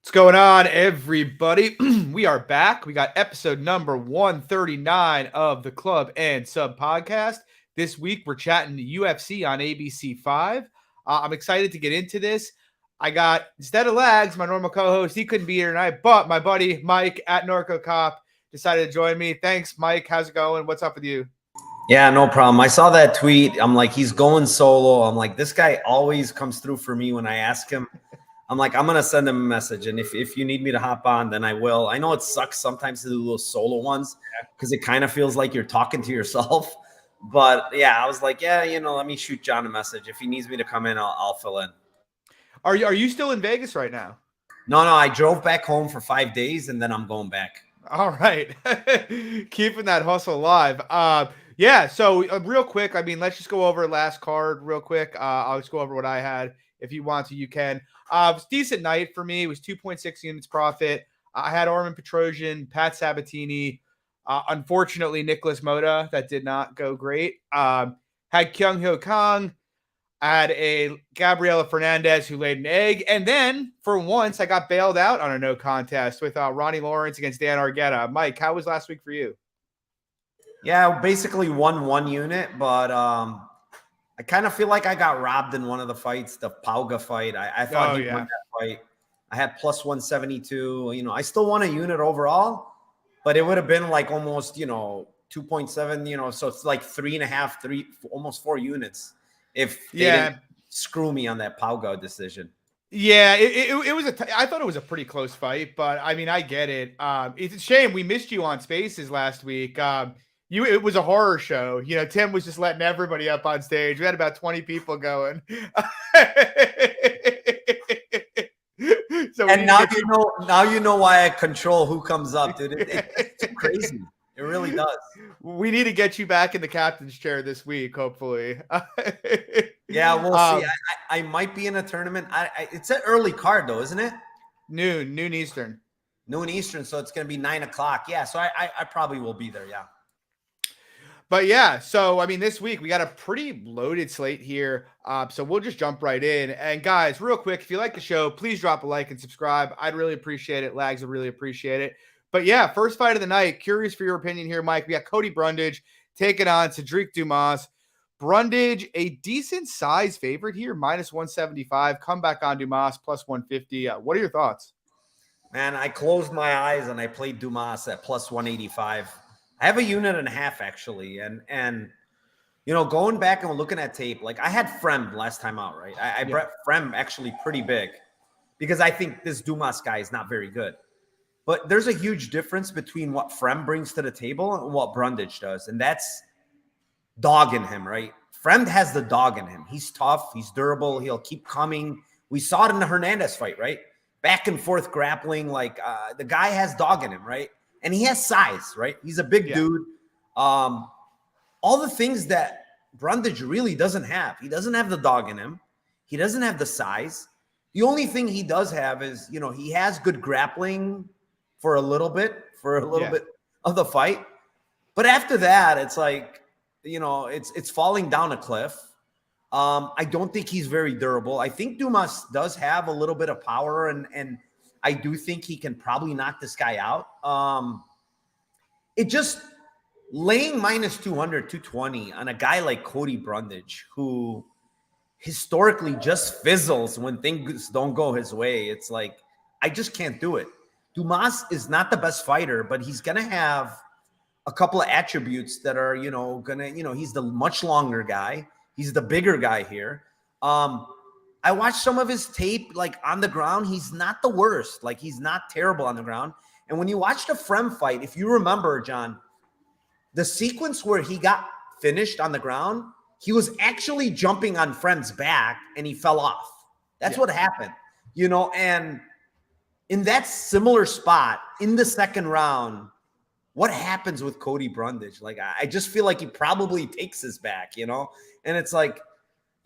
What's going on, everybody? We are back. We got episode number 139 of the Club and Sub podcast. This week, we're chatting UFC on ABC 5. I'm excited to get into this. I got, instead of Lags, my normal co-host, he couldn't be here tonight, but my buddy Mike at Norco Cop decided to join me. Thanks, Mike. How's it going? What's up with you? Yeah, no problem. I saw that tweet. I'm like, he's going solo. I'm like, this guy always comes through for me when I ask him. I'm like, I'm going to send him a message. And if you need me to hop on, then I will. I know it sucks sometimes to do those solo ones because it kind of feels like you're talking to yourself. But yeah, I was like, yeah, let me shoot John a message. If he needs me to come in, I'll fill in. Are you still in Vegas right now? No, I drove back home for 5 days and then I'm going back. All right. Keeping that hustle alive. Yeah, so real quick, let's just go over last card real quick. I'll just go over what I had. If you want to, you can. It was a decent night for me. It was 2.6 units profit. I had Armin Petrosian, Pat Sabatini. Unfortunately, Nicholas Moda. That did not go great. Had Kyung Ho Kang. I had a Gabriela Fernandez who laid an egg. And then, for once, I got bailed out on a no contest with Ronnie Lawrence against Dan Argueta. Mike, how was last week for you? Yeah, basically won one unit, but I kind of feel like I got robbed in one of the fights, the Pauga fight. I thought he won that fight. I had plus 172. I still won a unit overall, but it would have been like almost, 2.7, so it's like 3.5, almost 4 units if they didn't screw me on that Pauga decision. Yeah, it was I thought it was a pretty close fight, but I get it. It's a shame we missed you on Spaces last week. It was a horror show. Tim was just letting everybody up on stage. We had about 20 people going. So and now you know why I control who comes up, dude. It's crazy. It really does. We need to get you back in the captain's chair this week, hopefully. Yeah, we'll see. I might be in a tournament. It's an early card, though, isn't it? Noon Eastern. Noon Eastern, so it's going to be 9 o'clock. Yeah, so I probably will be there, yeah. But yeah, so this week we got a pretty loaded slate here. So we'll just jump right in. And guys, real quick, if you like the show, please drop a like and subscribe. I'd really appreciate it. Lags would really appreciate it. But yeah, first fight of the night. Curious for your opinion here, Mike. We got Cody Brundage taking on Cedric Dumas. Brundage, a decent size favorite here, minus 175. Come back on Dumas, plus 150. What are your thoughts? Man, I closed my eyes and I played Dumas at plus 185. I have a unit and a half, actually. And going back and looking at tape, like I had Frem last time out, right? I brought Frem actually pretty big because I think this Dumas guy is not very good. But there's a huge difference between what Frem brings to the table and what Brundage does. And that's dog in him, right? Frem has the dog in him. He's tough. He's durable. He'll keep coming. We saw it in the Hernandez fight, right? Back and forth grappling. Like the guy has dog in him, right? And he has size, right? He's a big dude. All the things that Brundage really doesn't have. He doesn't have the dog in him. He doesn't have the size. The only thing he does have is, he has good grappling for a little bit of the fight. But after that, it's like, it's falling down a cliff. I don't think he's very durable. I think Dumas does have a little bit of power, and I do think he can probably knock this guy out. It just laying minus 200, 220 on a guy like Cody Brundage, who historically just fizzles when things don't go his way. It's like, I just can't do it. Dumas is not the best fighter, but he's going to have a couple of attributes that are, he's the much longer guy. He's the bigger guy here. I watched some of his tape, like on the ground. He's not the worst. Like he's not terrible on the ground. And when you watch the Frem fight, if you remember, John, the sequence where he got finished on the ground, he was actually jumping on Frem's back and he fell off. That's what happened, and in that similar spot in the second round, what happens with Cody Brundage? Like, I just feel like he probably takes his back, and it's like,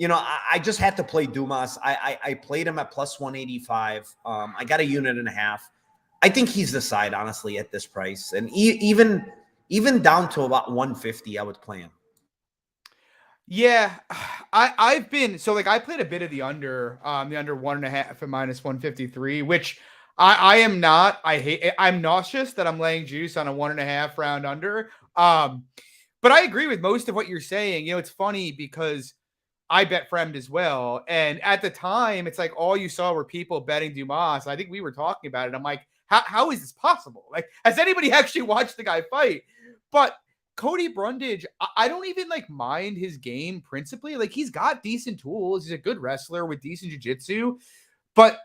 I just had to play Dumas. I played him at plus 185. I got a unit and a half. I think he's the side, honestly, at this price. And even down to about 150, I would play him. Yeah, I played a bit of the under 1.5 at minus 153, which I am not. I'm nauseous that I'm laying juice on a 1.5 round under. But I agree with most of what you're saying. It's funny because I bet Fremd as well. And at the time, it's like all you saw were people betting Dumas. I think we were talking about it. I'm like, how is this possible? Like, has anybody actually watched the guy fight? But Cody Brundage, I don't even like mind his game principally. Like, he's got decent tools. He's a good wrestler with decent jiu-jitsu. But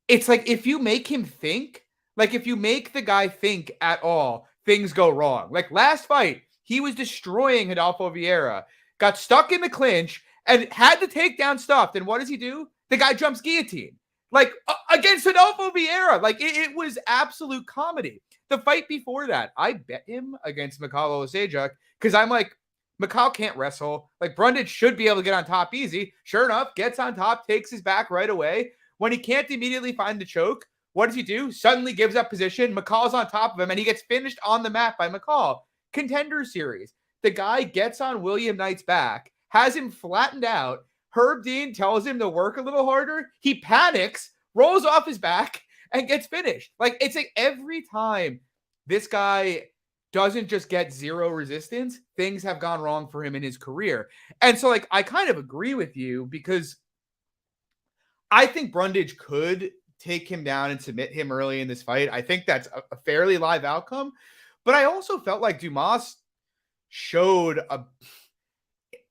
it's like if you make him think, like if you make the guy think at all, things go wrong. Like last fight, he was destroying Rodolfo Vieira, got stuck in the clinch, and had the takedown stuffed. And what does he do? The guy jumps guillotine. Like against Rodolfo Vieira. Like it was absolute comedy. The fight before that, I bet him against Mikhail Osejak because I'm like, Mikhail can't wrestle. Like Brundage should be able to get on top easy. Sure enough, gets on top, takes his back right away. When he can't immediately find the choke, what does he do? Suddenly gives up position. McCall's on top of him, and he gets finished on the mat by McCall. Contender series. The guy gets on William Knight's back, has him flattened out. Herb Dean tells him to work a little harder. He panics, rolls off his back, and gets finished. Like, it's like every time this guy doesn't just get zero resistance, things have gone wrong for him in his career. And so, like, I kind of agree with you because I think Brundage could take him down and submit him early in this fight. I think that's a fairly live outcome. But I also felt like Dumas showed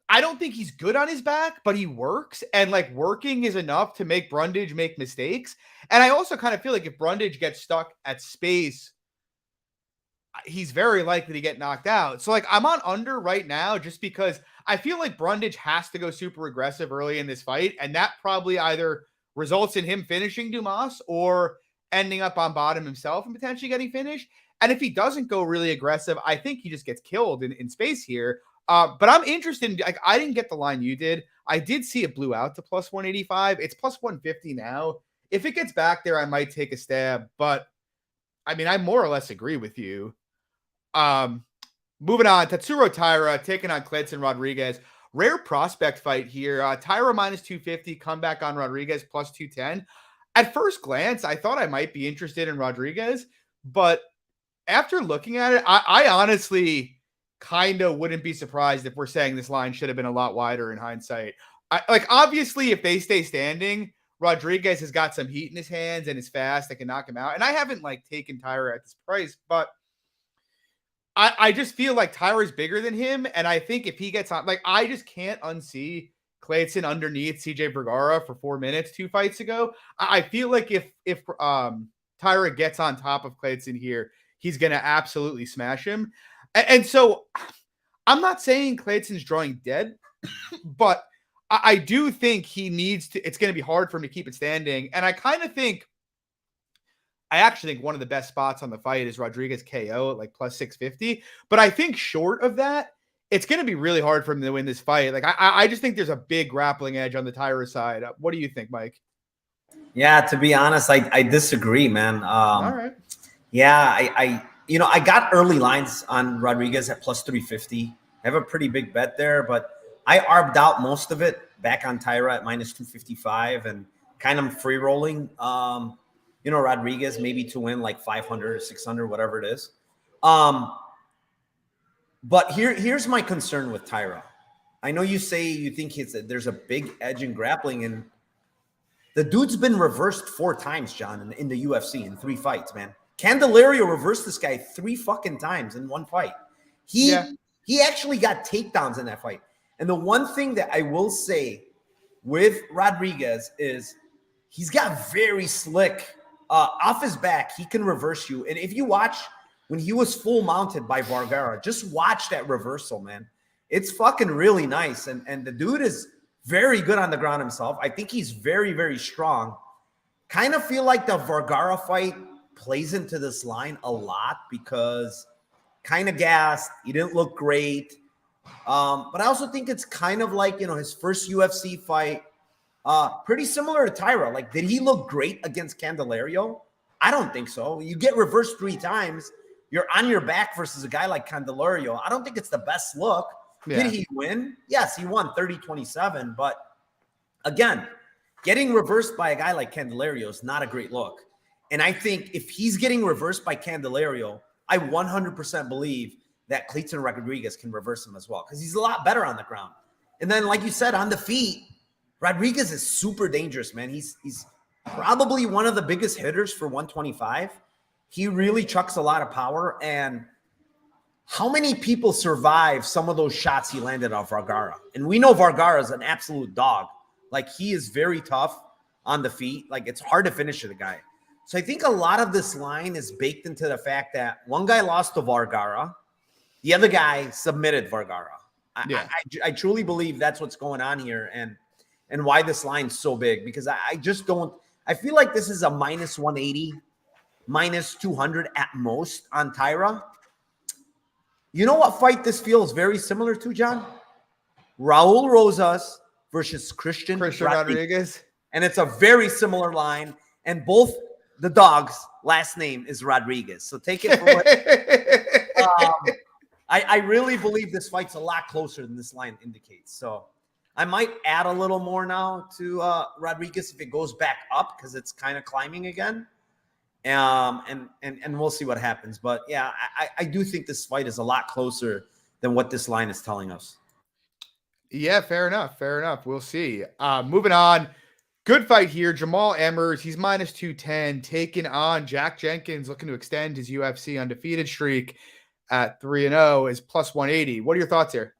I don't think he's good on his back, but he works. And like working is enough to make Brundage make mistakes. And I also kind of feel like if Brundage gets stuck at space, he's very likely to get knocked out. So like I'm on under right now just because I feel like Brundage has to go super aggressive early in this fight. And that probably either results in him finishing Dumas or ending up on bottom himself and potentially getting finished. And if he doesn't go really aggressive, I think he just gets killed in space here. But I'm interested in, like, I didn't get the line you did. I did see it blew out to plus 185. It's plus 150 now. If it gets back there, I might take a stab. But I mean, I more or less agree with you. Moving on, Tatsuro Tyra taking on Kleidson Rodriguez. Rare prospect fight here. Tyra minus 250, comeback on Rodriguez plus 210. At first glance, I thought I might be interested in Rodriguez, but after looking at it, I honestly kind of wouldn't be surprised if we're saying this line should have been a lot wider in hindsight. Like, obviously, if they stay standing, Rodriguez has got some heat in his hands and is fast. That can knock him out. And I haven't, like, taken Tyra at this price, but I just feel like Tyra's bigger than him. And I think if he gets on, like, I just can't unsee Kleidson underneath CJ Vergara for 4 minutes 2 fights ago. I feel like if Tyra gets on top of Kleidson here, he's going to absolutely smash him. And so I'm not saying Kleidson's drawing dead, but I do think he needs to, it's going to be hard for him to keep it standing. And I actually think one of the best spots on the fight is Rodriguez KO at like plus 650. But I think short of that, it's going to be really hard for him to win this fight. Like, I just think there's a big grappling edge on the Tyra side. What do you think, Mike? Yeah, to be honest, I disagree, man. All right. Yeah, I got early lines on Rodriguez at plus 350. I have a pretty big bet there, but I arbed out most of it back on Tyra at minus 255 and kind of free rolling. Rodriguez maybe to win like 500 or 600, whatever it is. But here's my concern with Tyra. I know you say you think there's a big edge in grappling, and the dude's been reversed 4 times, John, in the UFC in 3 fights, man. Candelario reversed this guy 3 fucking times in 1 fight. He actually got takedowns in that fight. And the one thing that I will say with Rodriguez is he's got very slick off his back. He can reverse you. And if you watch when he was full mounted by Vergara, just watch that reversal, man. It's fucking really nice. And the dude is very good on the ground himself. I think he's very, very strong. Kind of feel like the Vergara fight plays into this line a lot because kind of gassed. He didn't look great. But I also think it's kind of like, his first UFC fight, pretty similar to Tyra. Like, did he look great against Candelario? I don't think so. You get reversed 3 times. You're on your back versus a guy like Candelario. I don't think it's the best look. Yeah. Did he win? Yes, he won 30-27. But again, getting reversed by a guy like Candelario is not a great look. And I think if he's getting reversed by Candelario, I 100% believe that Clayton Rodriguez can reverse him as well because he's a lot better on the ground. And then, like you said, on the feet, Rodriguez is super dangerous, man. He's probably one of the biggest hitters for 125. He really chucks a lot of power. And how many people survive some of those shots he landed off Vergara? And we know Vergara is an absolute dog. Like, he is very tough on the feet. Like, it's hard to finish the guy. So I think a lot of this line is baked into the fact that one guy lost to Vergara. The other guy submitted Vergara. I truly believe that's what's going on here and why this line's so big, because I just don't – I feel like this is a minus 180, minus 200 at most on Tyra. You know what fight this feels very similar to, John? Raul Rosas versus Christian Rodriguez. And it's a very similar line. And both the dogs' last name is Rodriguez. So take it for what I really believe this fight's a lot closer than this line indicates. So I might add a little more now to Rodriguez if it goes back up because it's kind of climbing again. And we'll see what happens. But yeah, I do think this fight is a lot closer than what this line is telling us. Yeah, fair enough. Fair enough. We'll see. Moving on. Good fight here. Jamal Emmers, he's minus 210, taking on Jack Jenkins, looking to extend his UFC undefeated streak at 3-0 is plus 180. What are your thoughts here?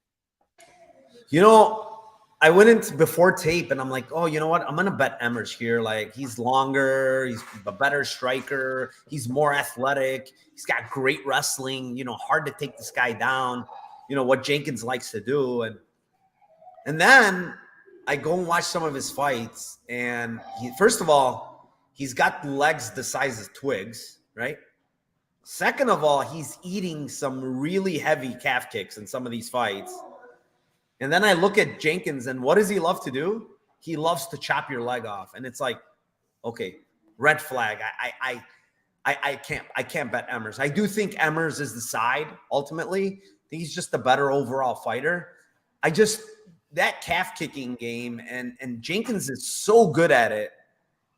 You know, I went into before tape and I'm like, oh, you know what? I'm going to bet Emmers here. Like, he's longer. He's a better striker. He's more athletic. He's got great wrestling, you know, hard to take this guy down, you know, what Jenkins likes to do. And then I go and watch some of his fights. And first of all, he's got legs the size of twigs, right? Second of all, he's eating some really heavy calf kicks in some of these fights. And then I look at Jenkins, and what does he love to do? He loves to chop your leg off. And it's like, okay, red flag. I can't bet Emmers. I do think Emmers is the side ultimately. I think he's just a better overall fighter. That calf kicking game, and Jenkins is so good at it.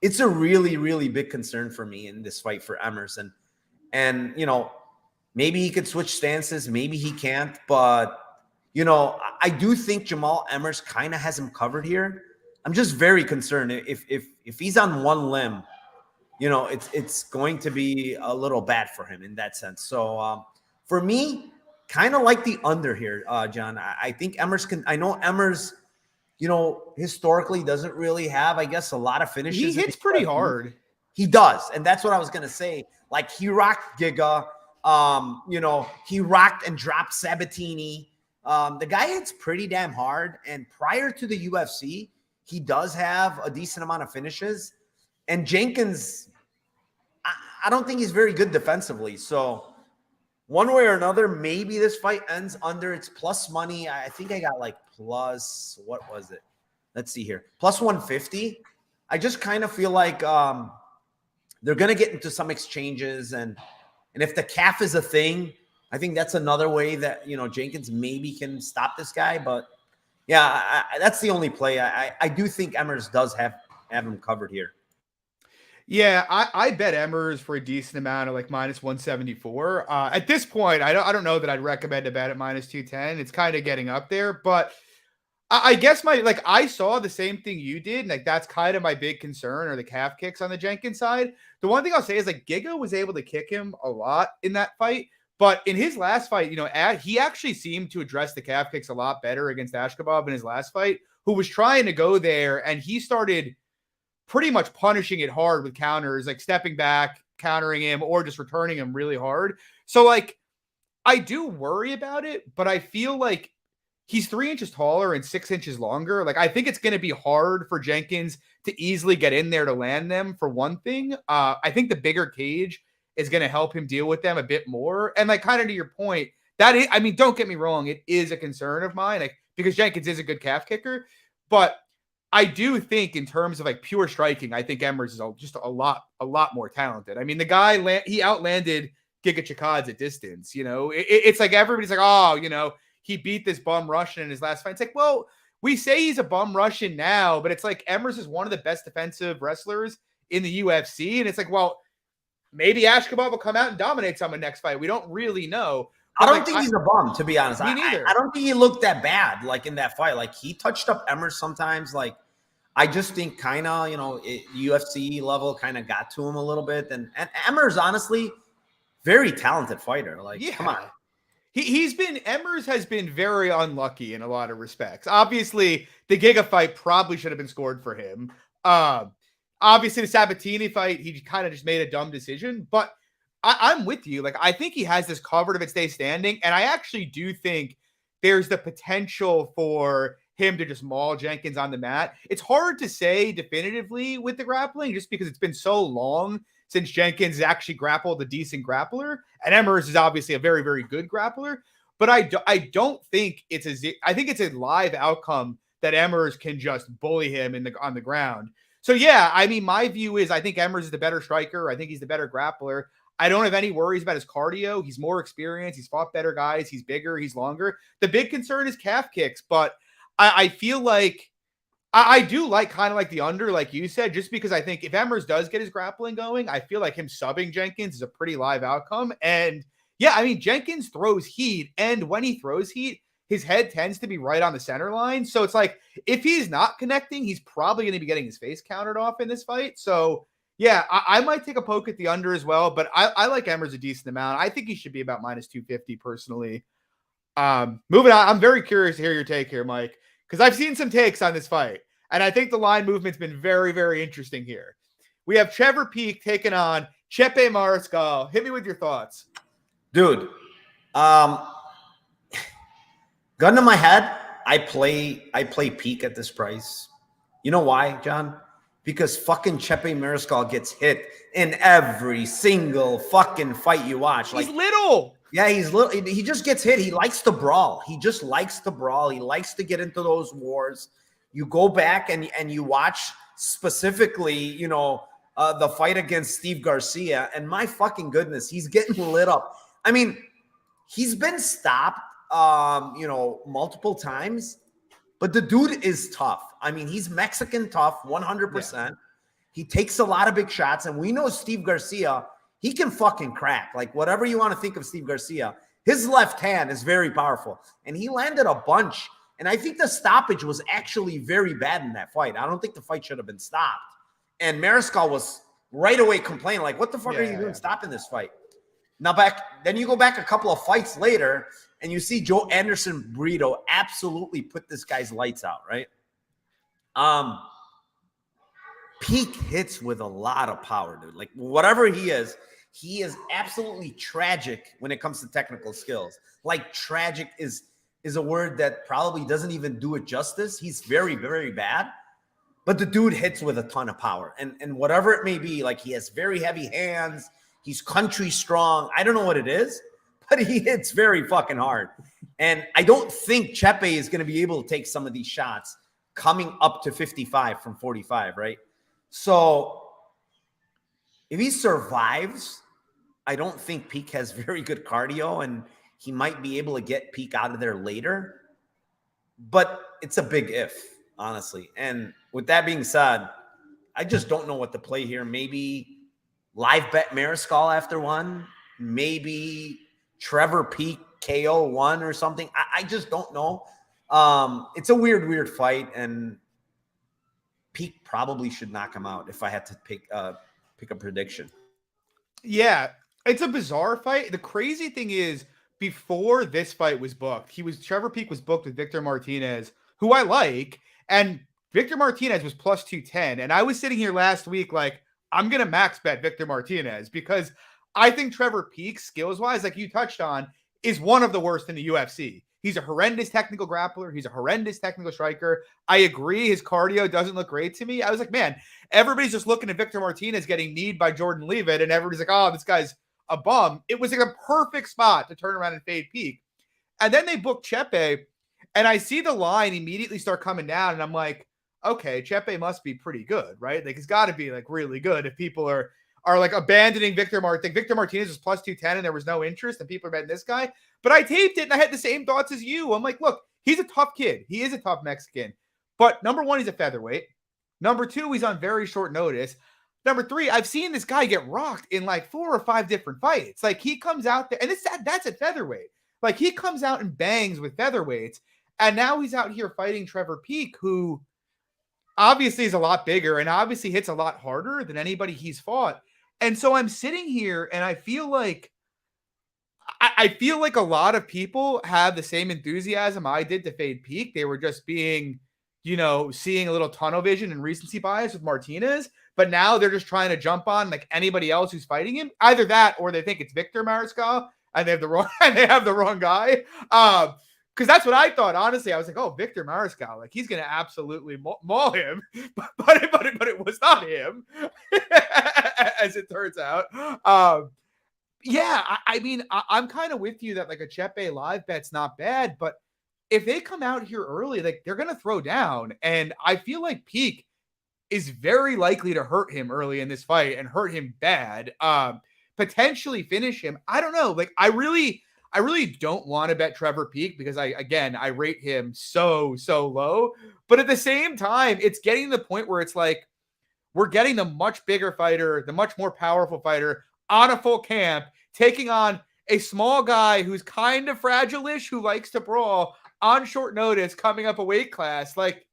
It's a really, really big concern for me in this fight for Emmers. And you know, maybe he could switch stances, maybe he can't, but you know, I do think Jamal Emmers kind of has him covered here. I'm just very concerned if he's on one limb, you know, it's going to be a little bad for him in that sense. So for me, kind of like the under here, John. I think Emmers can. I know Emmers, you know, historically doesn't really have, I guess, a lot of finishes. He hits pretty hard. He does, and that's what I was gonna say. Like, he rocked Giga. You know, he rocked and dropped Sabatini. The guy hits pretty damn hard. And prior to the UFC, he does have a decent amount of finishes. And Jenkins, I don't think he's very good defensively. So one way or another, maybe this fight ends under. It's plus money. I think I got like plus, what was it? Let's see here. Plus 150. I just kind of feel like they're going to get into some exchanges. And if the calf is a thing, I think that's another way that, you know, Jenkins maybe can stop this guy. But yeah, that's the only play. I do think Emmers does have him covered here. Yeah, I bet Emmers for a decent amount of like minus 174. At this point, I don't know that I'd recommend a bet at minus 210. It's kind of getting up there, but I guess I saw the same thing you did. And like, that's kind of my big concern, or the calf kicks on the Jenkins side. The one thing I'll say is like Giga was able to kick him a lot in that fight. But in his last fight, you know, he actually seemed to address the calf kicks a lot better against Radzhabov in his last fight, who was trying to go there. And he started pretty much punishing it hard with counters, like stepping back, countering him, or just returning him really hard. So like, I do worry about it, but I feel like he's 3 inches taller and 6 inches longer. Like, I think it's going to be hard for Jenkins to easily get in there to land them, for one thing. I think the bigger cage is going to help him deal with them a bit more. And like, kind of to your point, that is, I mean, don't get me wrong, it is a concern of mine, like, because Jenkins is a good calf kicker, but I do think in terms of like pure striking, I think Emmers is just a lot more talented. I mean, the guy, he outlanded Giga Chikadze at distance. You know, it's like everybody's like, oh, you know, he beat this bum Russian in his last fight. It's like, well, we say he's a bum Russian now, but it's like Emmers is one of the best defensive wrestlers in the UFC. And it's like, well, maybe Ashkabov will come out and dominate someone next fight. We don't really know. I don't think he's a bum, to be honest. Me neither. I don't think he looked that bad, like in that fight. Like he touched up Emmers sometimes. Like I just think kind of, UFC level kind of got to him a little bit. And Emmers, honestly, very talented fighter. Like, come on. Emmers has been very unlucky in a lot of respects. Obviously, the Giga fight probably should have been scored for him. Obviously, the Sabatini fight, he kind of just made a dumb decision. But I'm with you. Like, I think he has this covered if it stays standing. And I actually do think there's the potential for him to just maul Jenkins on the mat. It's hard to say definitively with the grappling just because it's been so long since Jenkins actually grappled a decent grappler. And Emmers is obviously a very, very good grappler. But I don't think I think it's a live outcome that Emmers can just bully him on the ground. So, yeah, I mean, my view is I think Emmers is the better striker. I think he's the better grappler. I don't have any worries about his cardio. He's more experienced. He's fought better guys. He's bigger. He's longer. The big concern is calf kicks. But I feel like I do like kind of like the under, like you said, just because I think if Emmers does get his grappling going, I feel like him subbing Jenkins is a pretty live outcome. And, yeah, I mean, Jenkins throws heat. And when he throws heat, his head tends to be right on the center line. So it's like if he's not connecting, he's probably going to be getting his face countered off in this fight. So, yeah, I might take a poke at the under as well, but I like Emmers a decent amount. I think he should be about minus 250 personally. Moving on, I'm very curious to hear your take here, Mike, because I've seen some takes on this fight, and I think the line movement's been very, very interesting here. We have Trevor Peek taking on Chepe Mariscal. Hit me with your thoughts. Dude, gun to my head, I play Peek at this price. You know why, John? Because fucking Chepe Mariscal gets hit in every single fucking fight you watch. He's little. Yeah, he's little. He just gets hit. He likes to brawl. He just likes to brawl. He likes to get into those wars. You go back and you watch specifically, the fight against Steve Garcia, and my fucking goodness, he's getting lit up. I mean, he's been stopped, multiple times. But the dude is tough. I mean, he's Mexican tough, 100%. Yeah. He takes a lot of big shots. And we know Steve Garcia, he can fucking crack. Like, whatever you want to think of Steve Garcia, his left hand is very powerful. And he landed a bunch. And I think the stoppage was actually very bad in that fight. I don't think the fight should have been stopped. And Mariscal was right away complaining, like, what the fuck are you doing stopping this fight? Now, then you go back a couple of fights later, and you see Joe Anderson Brito absolutely put this guy's lights out, right? Peek hits with a lot of power, dude. Like, whatever he is absolutely tragic when it comes to technical skills. Like, tragic is a word that probably doesn't even do it justice. He's very, very bad. But the dude hits with a ton of power. And whatever it may be, like, he has very heavy hands. He's country strong. I don't know what it is, but he hits very fucking hard. And I don't think Chepe is going to be able to take some of these shots coming up to 55 from 45, right? So if he survives, I don't think Peek has very good cardio, and he might be able to get Peek out of there later. But it's a big if, honestly. And with that being said, I just don't know what to play here. Maybe live bet Mariscal after one. Maybe Trevor Peek KO one or something. I just don't know. It's a weird fight, and Peek probably should knock him out if I had to pick a prediction. Yeah, it's a bizarre fight. The crazy thing is, before this fight was booked, Trevor Peek was booked with Victor Martinez, who I like, and Victor Martinez was plus 210. And I was sitting here last week like, I'm going to max bet Victor Martinez because I think Trevor Peek, skills-wise, like you touched on, is one of the worst in the UFC. He's a horrendous technical grappler. He's a horrendous technical striker. I agree. His cardio doesn't look great to me. I was like, man, everybody's just looking at Victor Martinez getting kneed by Jordan Leavitt, and everybody's like, oh, this guy's a bum. It was like a perfect spot to turn around and fade Peek. And then they booked Chepe, and I see the line immediately start coming down, and I'm like, okay, Chepe must be pretty good, right? Like, it's got to be like really good if people are like abandoning Victor Martinez. Victor Martinez was plus 210 and there was no interest and people are betting this guy. But I taped it and I had the same thoughts as you. I'm like, look, he's a tough kid. He is a tough Mexican. But number one, he's a featherweight. Number two, he's on very short notice. Number three, I've seen this guy get rocked in like 4 or 5 different fights. Like he comes out there, and that's at featherweight. Like he comes out and bangs with featherweights, and now he's out here fighting Trevor Peek, who obviously is a lot bigger and obviously hits a lot harder than anybody he's fought. And so I'm sitting here and I feel like a lot of people have the same enthusiasm I did to fade Peek. They were just being, seeing a little tunnel vision and recency bias with Martinez. But now they're just trying to jump on like anybody else who's fighting him. Either that, or they think it's Victor Mariscal and they have the wrong guy. Because that's what I thought. Honestly, I was like, "Oh, Victor Mariscal, like he's gonna absolutely maul him," but it was not him, as it turns out. I mean, I'm kind of with you that like a Chepe live bet's not bad, but if they come out here early, like they're gonna throw down, and I feel like Peek is very likely to hurt him early in this fight and hurt him bad. Potentially finish him. I don't know. Like I really don't want to bet Trevor Peek because I rate him so low. But at the same time, it's getting to the point where it's like we're getting the much bigger fighter, the much more powerful fighter on a full camp, taking on a small guy who's kind of fragile-ish, who likes to brawl on short notice, coming up a weight class. Like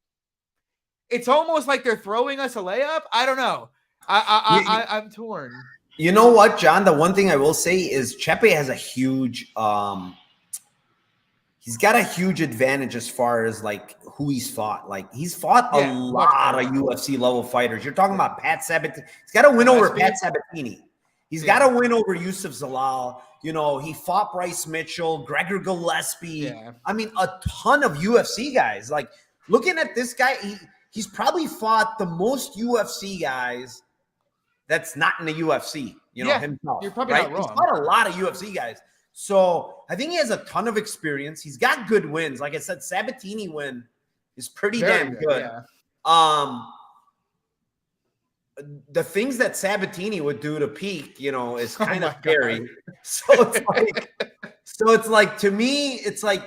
it's almost like they're throwing us a layup. I don't know. I'm torn. You know what, John? The one thing I will say is Chepe has a huge he's got a huge advantage as far as like who he's fought. Like he's fought a lot of UFC level fighters. You're talking about Pat Sabatini. He's got to win over Pat Sabatini. He's got to win over Yusuf Zalal. He fought Bryce Mitchell, Gregor Gillespie. Yeah. I mean, a ton of UFC guys. Like looking at this guy, he's probably fought the most UFC guys that's not in the UFC, himself. You're probably not wrong. He's fought a lot of UFC guys. So I think he has a ton of experience. He's got good wins. Like I said, Sabatini win is pretty damn good. Yeah. The things that Sabatini would do to Peek, is kind of scary. So it's like to me, it's like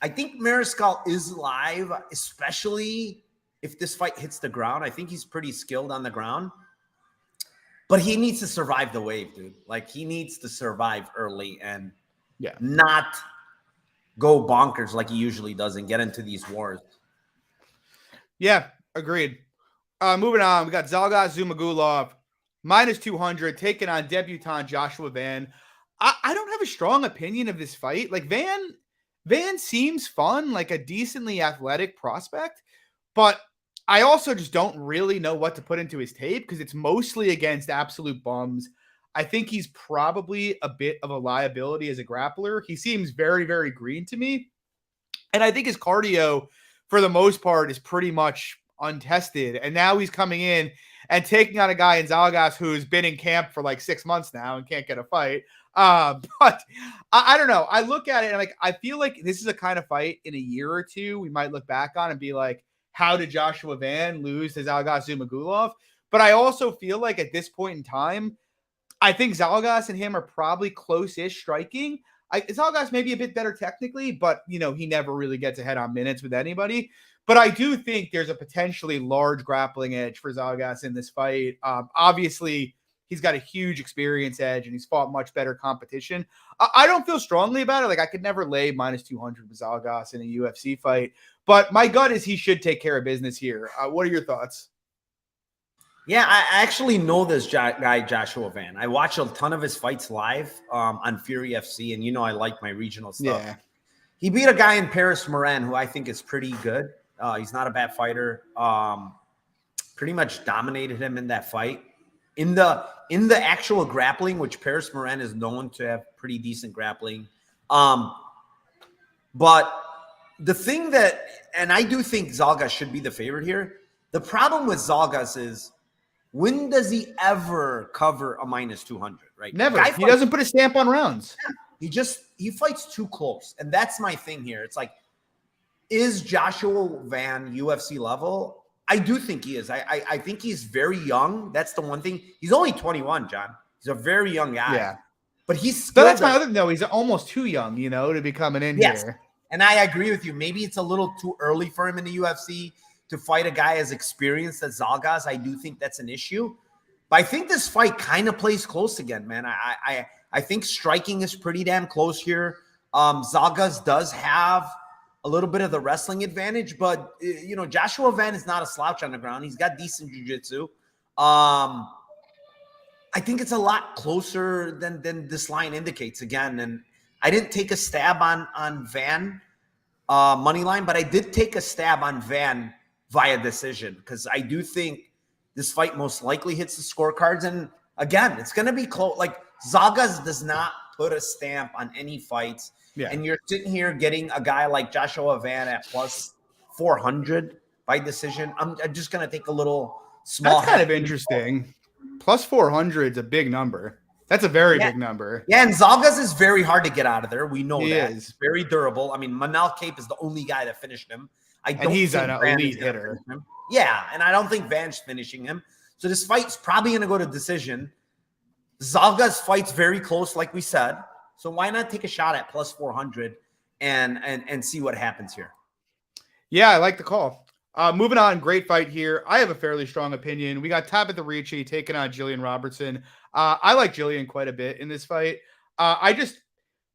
I think Mariscal is live, especially if this fight hits the ground. I think he's pretty skilled on the ground. But he needs to survive the wave, dude. Like he needs to survive early and not go bonkers like he usually does and get into these wars. Yeah, agreed. Moving on, we got Zhalgas Zhumagulov, -200, taking on debutant Joshua Van. I don't have a strong opinion of this fight. Like Van seems fun, like a decently athletic prospect, but I also just don't really know what to put into his tape because it's mostly against absolute bums. I think he's probably a bit of a liability as a grappler. He seems very, very green to me. And I think his cardio, for the most part, is pretty much untested. And now he's coming in and taking on a guy in Zhalgas who's been in camp for like 6 months now and can't get a fight. But I don't know. I look at it and I feel like this is a kind of fight in a year or two we might look back on and be like, how did Joshua Van lose to Zhalgas Zhumagulov? But I also feel like at this point in time, I think Zhalgas and him are probably close-ish striking. Zhalgas may be a bit better technically, but, he never really gets ahead on minutes with anybody. But I do think there's a potentially large grappling edge for Zhalgas in this fight. Obviously, he's got a huge experience edge, and he's fought much better competition. I don't feel strongly about it. Like, I could never lay -200 with Zhalgas in a UFC fight. But my gut is he should take care of business here. What are your thoughts? Yeah, I actually know this guy, Joshua Van. I watch a ton of his fights live on Fury FC, and I like my regional stuff. Yeah. He beat a guy in Paris Moran who I think is pretty good. He's not a bad fighter. Pretty much dominated him in that fight. In the actual grappling, which Paris Moran is known to have pretty decent grappling. But the thing that, and I do think Zhalgas should be the favorite here. The problem with Zhalgas is, when does he ever cover a -200, right? Never. He doesn't put a stamp on rounds. Yeah, he fights too close. And that's my thing here. It's like, is Joshua Van UFC level? I do think he is. I think he's very young. That's the one thing. He's only 21, John. He's a very young guy. Yeah. But he's so that's my other thing, though. He's almost too young, to be coming in here. And I agree with you. Maybe it's a little too early for him in the UFC to fight a guy as experienced as Zhalgas. I do think that's an issue. But I think this fight kind of plays close again, man. I think striking is pretty damn close here. Zhalgas does have a little bit of the wrestling advantage, but Joshua Van is not a slouch on the ground. He's got decent jiu-jitsu. I think it's a lot closer than this line indicates again. And I didn't take a stab on Van money line, but I did take a stab on Van via decision because I do think this fight most likely hits the scorecards. And again, it's going to be close. Like Zhalgas does not put a stamp on any fights. Yeah. And you're sitting here getting a guy like Joshua Van at plus 400 by decision. I'm just going to take a little small. That's kind of interesting. Plus 400 is a big number. That's a very big number. Yeah, and Zhalgas is very hard to get out of there. We know he that. Is. He's very durable. I mean, Manal Cape is the only guy that finished him. And he's an elite hitter. Yeah, and I don't think Van's finishing him. So this fight's probably going to go to decision. Zhalgas fights very close, like we said. So why not take a shot at plus 400 and see what happens here? Yeah, I like the call. Moving on, great fight here. I have a fairly strong opinion. We got Tafa Ricci taking on Jillian Robertson. I like Jillian quite a bit in this fight. I just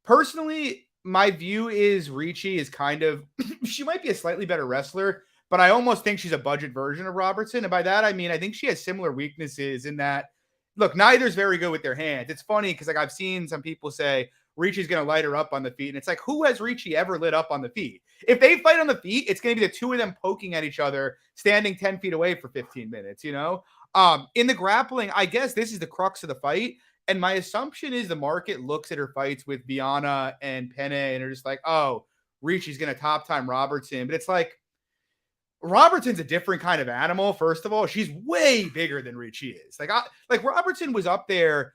personally, my view is Ricci is kind of, she might be a slightly better wrestler, but I almost think she's a budget version of Robertson. And by that, I mean, I think she has similar weaknesses in that, look, neither's very good with their hands. It's funny because like I've seen some people say Ricci's going to light her up on the feet. And it's like, who has Ricci ever lit up on the feet? If they fight on the feet, it's going to be the two of them poking at each other, standing 10 feet away for 15 minutes, In the grappling, I guess this is the crux of the fight. And my assumption is the market looks at her fights with Viana and Penne and are just like, oh, Ricci's going to top time Robertson. But it's like, Robertson's a different kind of animal. First of all, she's way bigger than Ricci is. Like Robertson was up there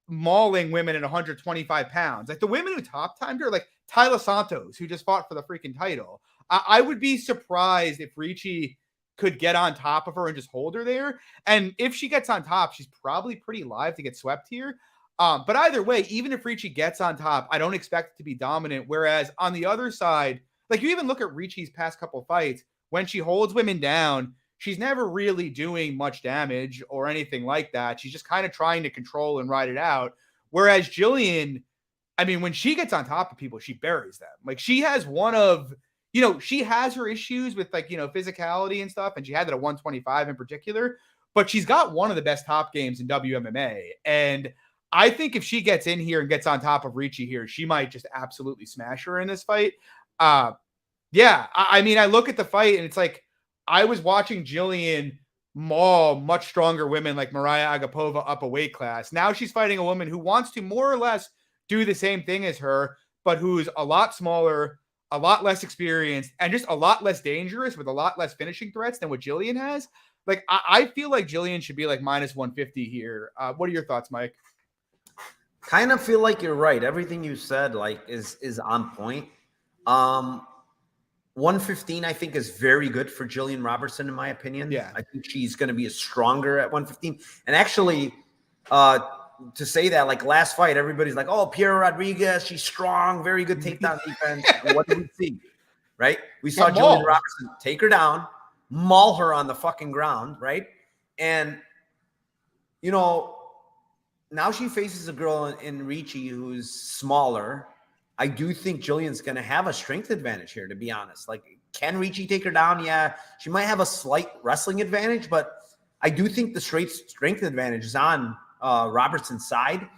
mauling women at 125 pounds. Like the women who top timed her, like Tyra Santos, who just fought for the freaking title. I would be surprised if Ricci could get on top of her and just hold her there. And if she gets on top, she's probably pretty live to get swept here. But either way, even if Ricci gets on top, I don't expect it to be dominant. Whereas on the other side, like you even look at Ricci's past couple fights, when she holds women down, she's never really doing much damage or anything like that. She's just kind of trying to control and ride it out. Whereas Jillian, I mean, when she gets on top of people, she buries them. Like she has one of, she has her issues with like, physicality and stuff. And she had that at 125 in particular, but she's got one of the best top games in WMMA. And I think if she gets in here and gets on top of Ricci here, she might just absolutely smash her in this fight. Yeah, I mean, I look at the fight and it's like I was watching Jillian maul much stronger women like Mariah Agapova up a weight class. Now she's fighting a woman who wants to more or less do the same thing as her, but who's a lot smaller, a lot less experienced, and just a lot less dangerous with a lot less finishing threats than what Jillian has. Like, I feel like Jillian should be like minus 150 here. What are your thoughts, Mike? Kind of feel like you're right. Everything you said is on point. 115, I think, is very good for Jillian Robertson, in my opinion. Yeah. I think she's going to be stronger at 115. And actually, to say that, like last fight, everybody's like, oh, Piera Rodriguez, she's strong, very good takedown defense. And what did we see? Right? We saw Jillian Robertson take her down, maul her on the fucking ground, right? And, now she faces a girl in Ricci who's smaller. I do think Jillian's going to have a strength advantage here, to be honest. Like, can Ricci take her down? Yeah, she might have a slight wrestling advantage, but I do think the strength advantage is on Robertson's side.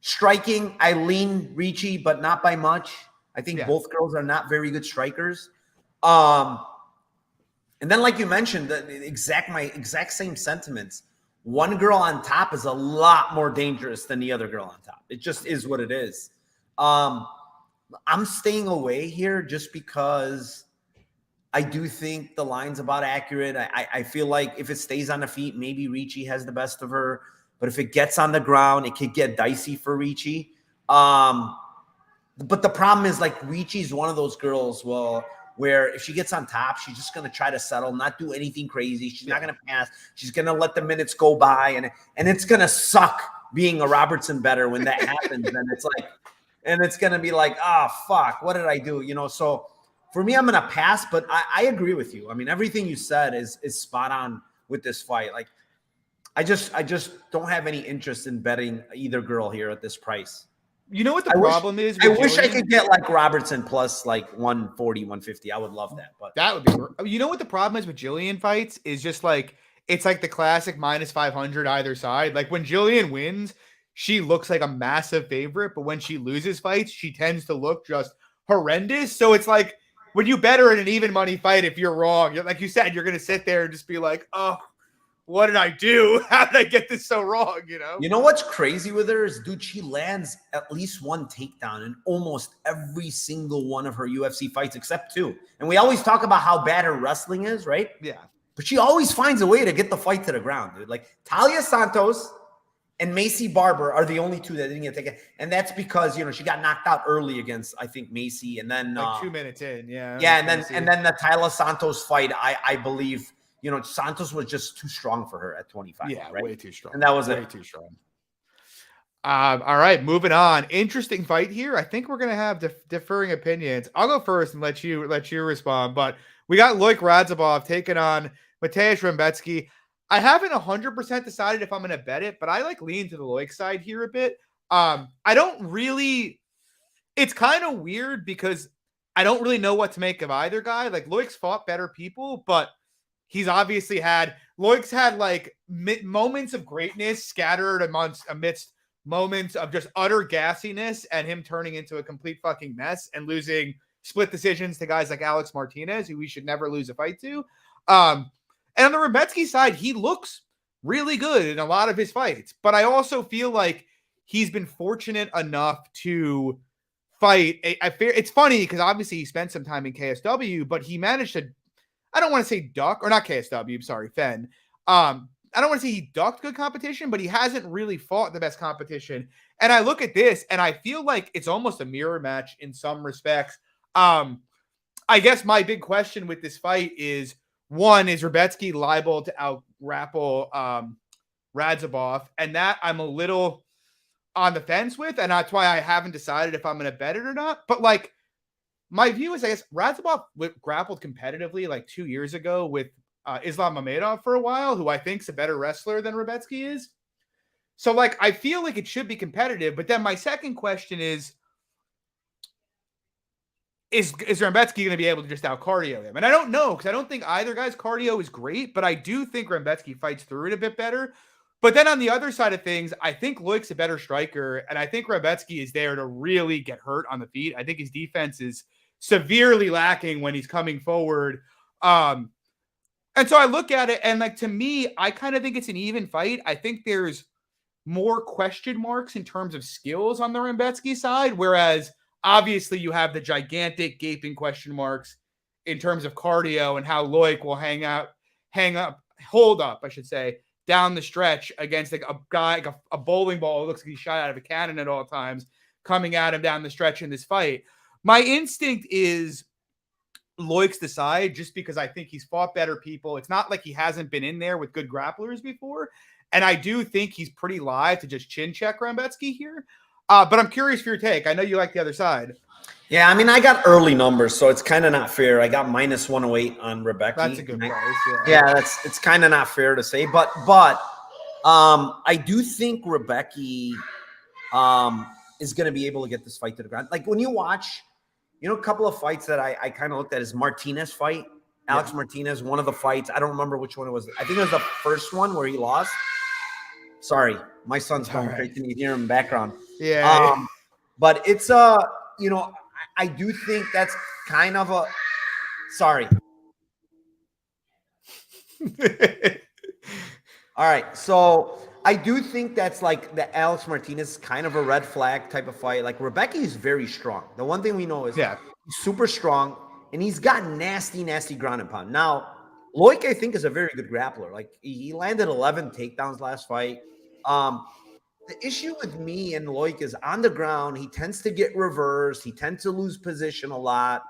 Striking, I lean Ricci, but not by much. I think both girls are not very good strikers. And then, like you mentioned, my exact same sentiments. One girl on top is a lot more dangerous than the other girl on top. It just is what it is. I'm staying away here just because I do think the line's about accurate. I feel like if it stays on the feet, maybe Ricci has the best of her. But if it gets on the ground, it could get dicey for Ricci. But the problem is, like, Ricci's one of those girls, where if she gets on top, she's just going to try to settle, not do anything crazy. She's not going to pass. She's going to let the minutes go by. And it's going to suck being a Robertson better when that happens. And it's going to be like, fuck, what did I do? So for me, I'm going to pass, but I agree with you. I mean, everything you said is spot on with this fight. Like, I just don't have any interest in betting either girl here at this price. You know what the problem is? I wish I could get like Robertson plus like 140, 150. I would love that. But that would be. You know what the problem is with Jillian fights is just like it's like the classic minus 500 either side. Like when Jillian wins, she looks like a massive favorite, but when she loses fights, she tends to look just horrendous. So it's like when you bet her in an even money fight, if you're wrong, like you said, you're gonna sit there and just be like, oh. What did I do? How did I get this so wrong? You know what's crazy with her is, dude, she lands at least one takedown in almost every single one of her UFC fights, except 2. And we always talk about how bad her wrestling is, right? Yeah. But she always finds a way to get the fight to the ground, dude. Like Talia Santos and Maycee Barber are the only 2 that didn't get taken. And that's because, she got knocked out early against, I think, Maycee. And then like 2 minutes in. Yeah. Yeah. And then the Taila Santos fight, I believe, Santos was just too strong for her at 25. Yeah, right? Way too strong. And that was way too strong. All right, moving on. Interesting fight here. I think we're gonna have differing opinions. I'll go first and let you respond. But we got Loik Radzhabov taking on Mateusz Rębecki. I haven't 100% decided if I'm gonna bet it, but I lean to the Loik side here a bit. I don't really. It's kind of weird because I don't really know what to make of either guy. Like Loik's fought better people, but he's obviously Loik's had like moments of greatness scattered amidst moments of just utter gassiness and him turning into a complete fucking mess and losing split decisions to guys like Alex Martinez, who we should never lose a fight to. And on the Rębecki side, he looks really good in a lot of his fights, but I also feel like he's been fortunate enough to fight. It's funny because obviously he spent some time in KSW, but he managed to, I don't want to say duck, or not KSW, sorry, Fenn. I don't want to say he ducked good competition, but he hasn't really fought the best competition. And I look at this, and I feel like it's almost a mirror match in some respects. I guess my big question with this fight is, one, is Rębecki liable to out-grapple Radzhabov? And that I'm a little on the fence with, and that's why I haven't decided if I'm going to bet it or not. But, my view is, I guess, Radzhabov grappled competitively 2 years ago with Islam Mamedov for a while, who I think is a better wrestler than Rębecki is. So, I feel like it should be competitive. But then my second question is Rębecki going to be able to just out-cardio him? And I don't know, because I don't think either guy's cardio is great, but I do think Rębecki fights through it a bit better. But then on the other side of things, I think Loik's a better striker, and I think Rębecki is there to really get hurt on the feet. I think his defense is severely lacking when he's coming forward. And so I look at it, and to me, I kind of think it's an even fight. I think there's more question marks in terms of skills on the Rębecki side, whereas obviously you have the gigantic gaping question marks in terms of cardio and how Loik will hold up, I should say, down the stretch against a guy, a bowling ball. It looks like he's shot out of a cannon at all times, coming at him down the stretch in this fight. My instinct is Loik's the side, just because I think he's fought better people. It's not like he hasn't been in there with good grapplers before. And I do think he's pretty live to just chin check Rębecki here. But I'm curious for your take. I know you like the other side. Yeah, I got early numbers, so it's kind of not fair. I got minus 108 on Rębecki. That's a good price. Yeah, it's kind of not fair to say. But I do think Rębecki is going to be able to get this fight to the ground. When you watch, a couple of fights that I kind of looked at is Martinez fight. Alex Martinez, one of the fights. I don't remember which one it was. I think it was the first one where he lost. Sorry, my son's going crazy. You hear him in the background. Yeah. But it's I do think that's kind of a sorry. All right, so I do think that's the Alex Martinez kind of a red flag type of fight. Rębecki is very strong. The one thing we know is he's super strong, and he's got nasty ground and pound. Now, Loik, I think, is a very good grappler. He landed 11 takedowns last fight. The issue with me and Loik is on the ground, he tends to get reversed. He tends to lose position a lot.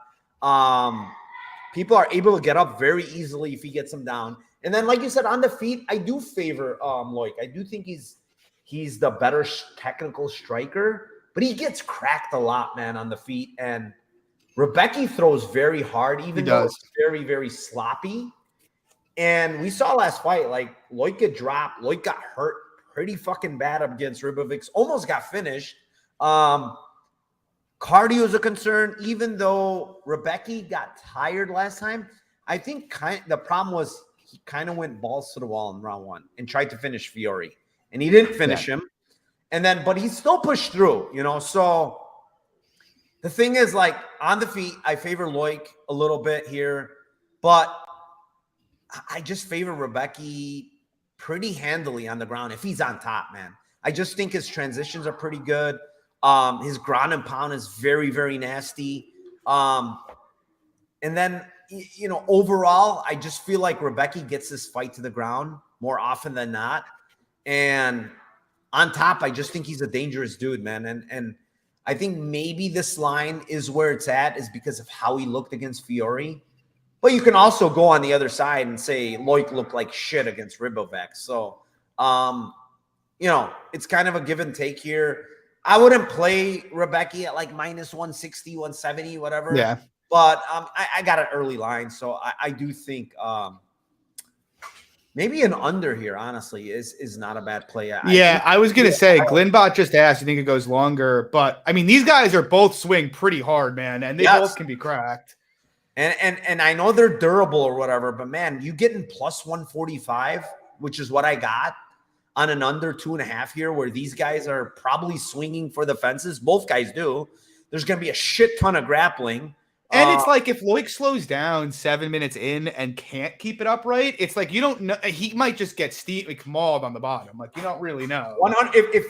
People are able to get up very easily if he gets them down. And then, like you said, on the feet, I do favor Loik. I do think he's the better technical striker, but he gets cracked a lot, man, on the feet. And Rębecki throws very hard, even though it's very, very sloppy. And we saw last fight, like Loic get dropped. Loic got hurt pretty fucking bad up against Rybovich. Almost got finished. Cardio is a concern, even though Rębecki got tired last time. I think the problem was he kind of went balls to the wall in round 1 and tried to finish Fiore. And he didn't finish him. And then, but he still pushed through, you know. So the thing is, like, on the feet, I favor Loic a little bit here, but I just favor Rębecki pretty handily on the ground if he's on top, man. I just think his transitions are pretty good. His ground and pound is very, very nasty. And then, you know, overall, I just feel like Rębecki gets this fight to the ground more often than not. And on top, I just think he's a dangerous dude, man. And I think maybe this line is where it's at is because of how he looked against Fiore. But you can also go on the other side and say Loic looked like shit against Rybovich. So, you know, it's kind of a give and take here. I wouldn't play Rębecki at like minus 160, 170, whatever. Yeah. But I got an early line. So I do think maybe an under here, honestly, is not a bad play. I was going to say, Glenbot just asked, you think it goes longer? But, I mean, these guys are both swing pretty hard, man, and they both can be cracked. And I know they're durable or whatever, but, man, you getting plus 145, which is what I got on an under 2.5 here, where these guys are probably swinging for the fences. Both guys do. There's going to be a shit ton of grappling. And it's like if Loic slows down 7 minutes in and can't keep it upright, it's like you don't know. He might just get mauled on the bottom. Like you don't really know. If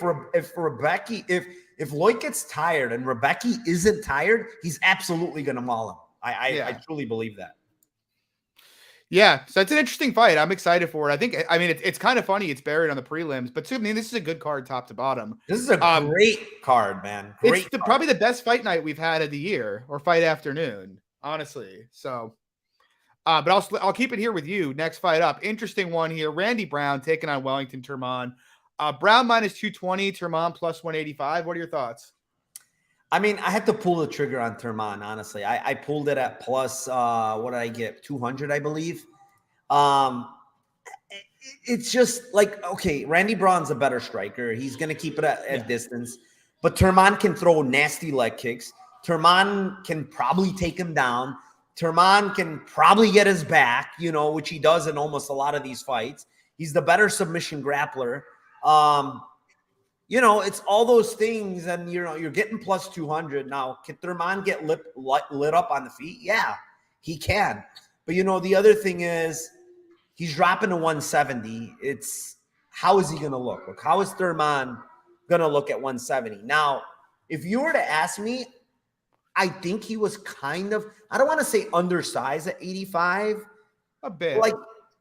Rębecki, if Loic gets tired and Rębecki isn't tired, he's absolutely going to maul him. I truly believe that. Yeah, so it's an interesting fight. I'm excited for it. I mean, it's kind of funny. It's buried on the prelims, but I mean, this is a good card top to bottom. This is a great card, man. It's probably the best fight night we've had of the year or fight afternoon, honestly. So, but I'll keep it here with you. Next fight up, interesting one here. Randy Brown taking on Wellington Turman. Brown minus 220, Turman plus 185. What are your thoughts? I mean, I had to pull the trigger on Turman, honestly. I pulled it at plus, what did I get? 200, I believe. It's just like, okay, Randy Brown's a better striker. He's going to keep it at distance. But Turman can throw nasty leg kicks. Turman can probably take him down. Turman can probably get his back, you know, which he does in almost a lot of these fights. He's the better submission grappler. You know, it's all those things, and you're getting plus 200. Now, can Turman get lit up on the feet? Yeah, he can. But you know, the other thing is he's dropping to 170. It's how is he going to look? Like, how is Turman going to look at 170? Now, if you were to ask me, I think he was kind of, I don't want to say undersized at 85. A bit. Like,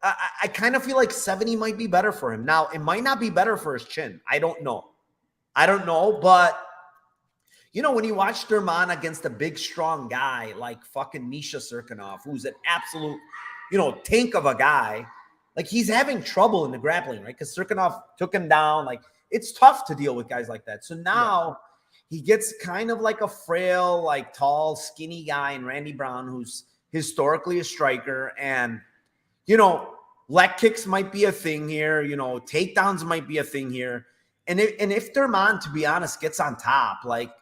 I kind of feel like 70 might be better for him. Now, it might not be better for his chin. I don't know, but you know, when you watch Turman against a big, strong guy like fucking Misha Serkinov, who's an absolute, you know, tank of a guy, like he's having trouble in the grappling, right? Because Serkinov took him down. Like it's tough to deal with guys like that. So now he gets kind of like a frail, like tall, skinny guy in Randy Brown, who's historically a striker. And, you know, leg kicks might be a thing here. You know, takedowns might be a thing here. And if Turman, to be honest, gets on top, like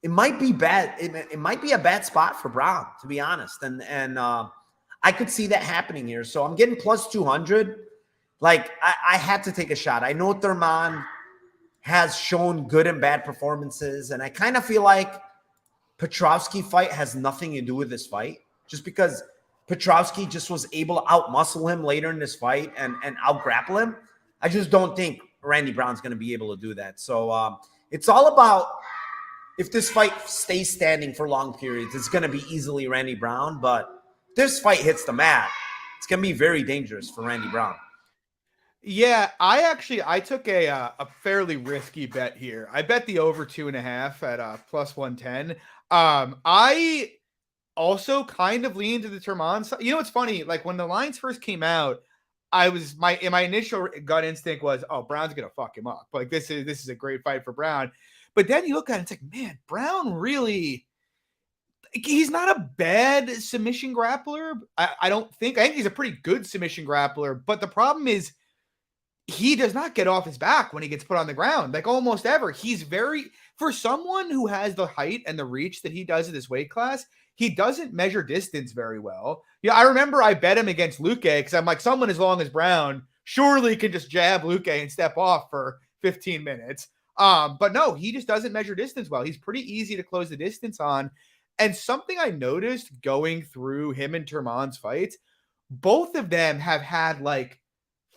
it might be bad. It might be a bad spot for Brown, to be honest. And I could see that happening here. So I'm getting plus 200. Like I had to take a shot. I know Turman has shown good and bad performances. And I kind of feel like Petrovsky fight has nothing to do with this fight, just because Petrovsky just was able to outmuscle him later in this fight and out-grapple him. I just don't think Randy Brown's going to be able to do that. So it's all about if this fight stays standing for long periods, it's going to be easily Randy Brown. But if this fight hits the mat, it's going to be very dangerous for Randy Brown. Yeah, I took a fairly risky bet here. I bet the over 2.5 at plus 110. I also kind of leaned to the Turman side. You know, it's funny. Like when the lines first came out, my initial gut instinct was, oh, Brown's gonna fuck him up. Like this is a great fight for Brown. But then you look at it, it's like, man, Brown really, he's not a bad submission grappler. I don't think. I think he's a pretty good submission grappler. But the problem is he does not get off his back when he gets put on the ground, like almost ever. He's for someone who has the height and the reach that he does in this weight class, he doesn't measure distance very well. Yeah, I remember I bet him against Luque because I'm like, someone as long as Brown surely can just jab Luque and step off for 15 minutes. But no, he just doesn't measure distance well. He's pretty easy to close the distance on. And something I noticed going through him and Turman's fights, both of them have had like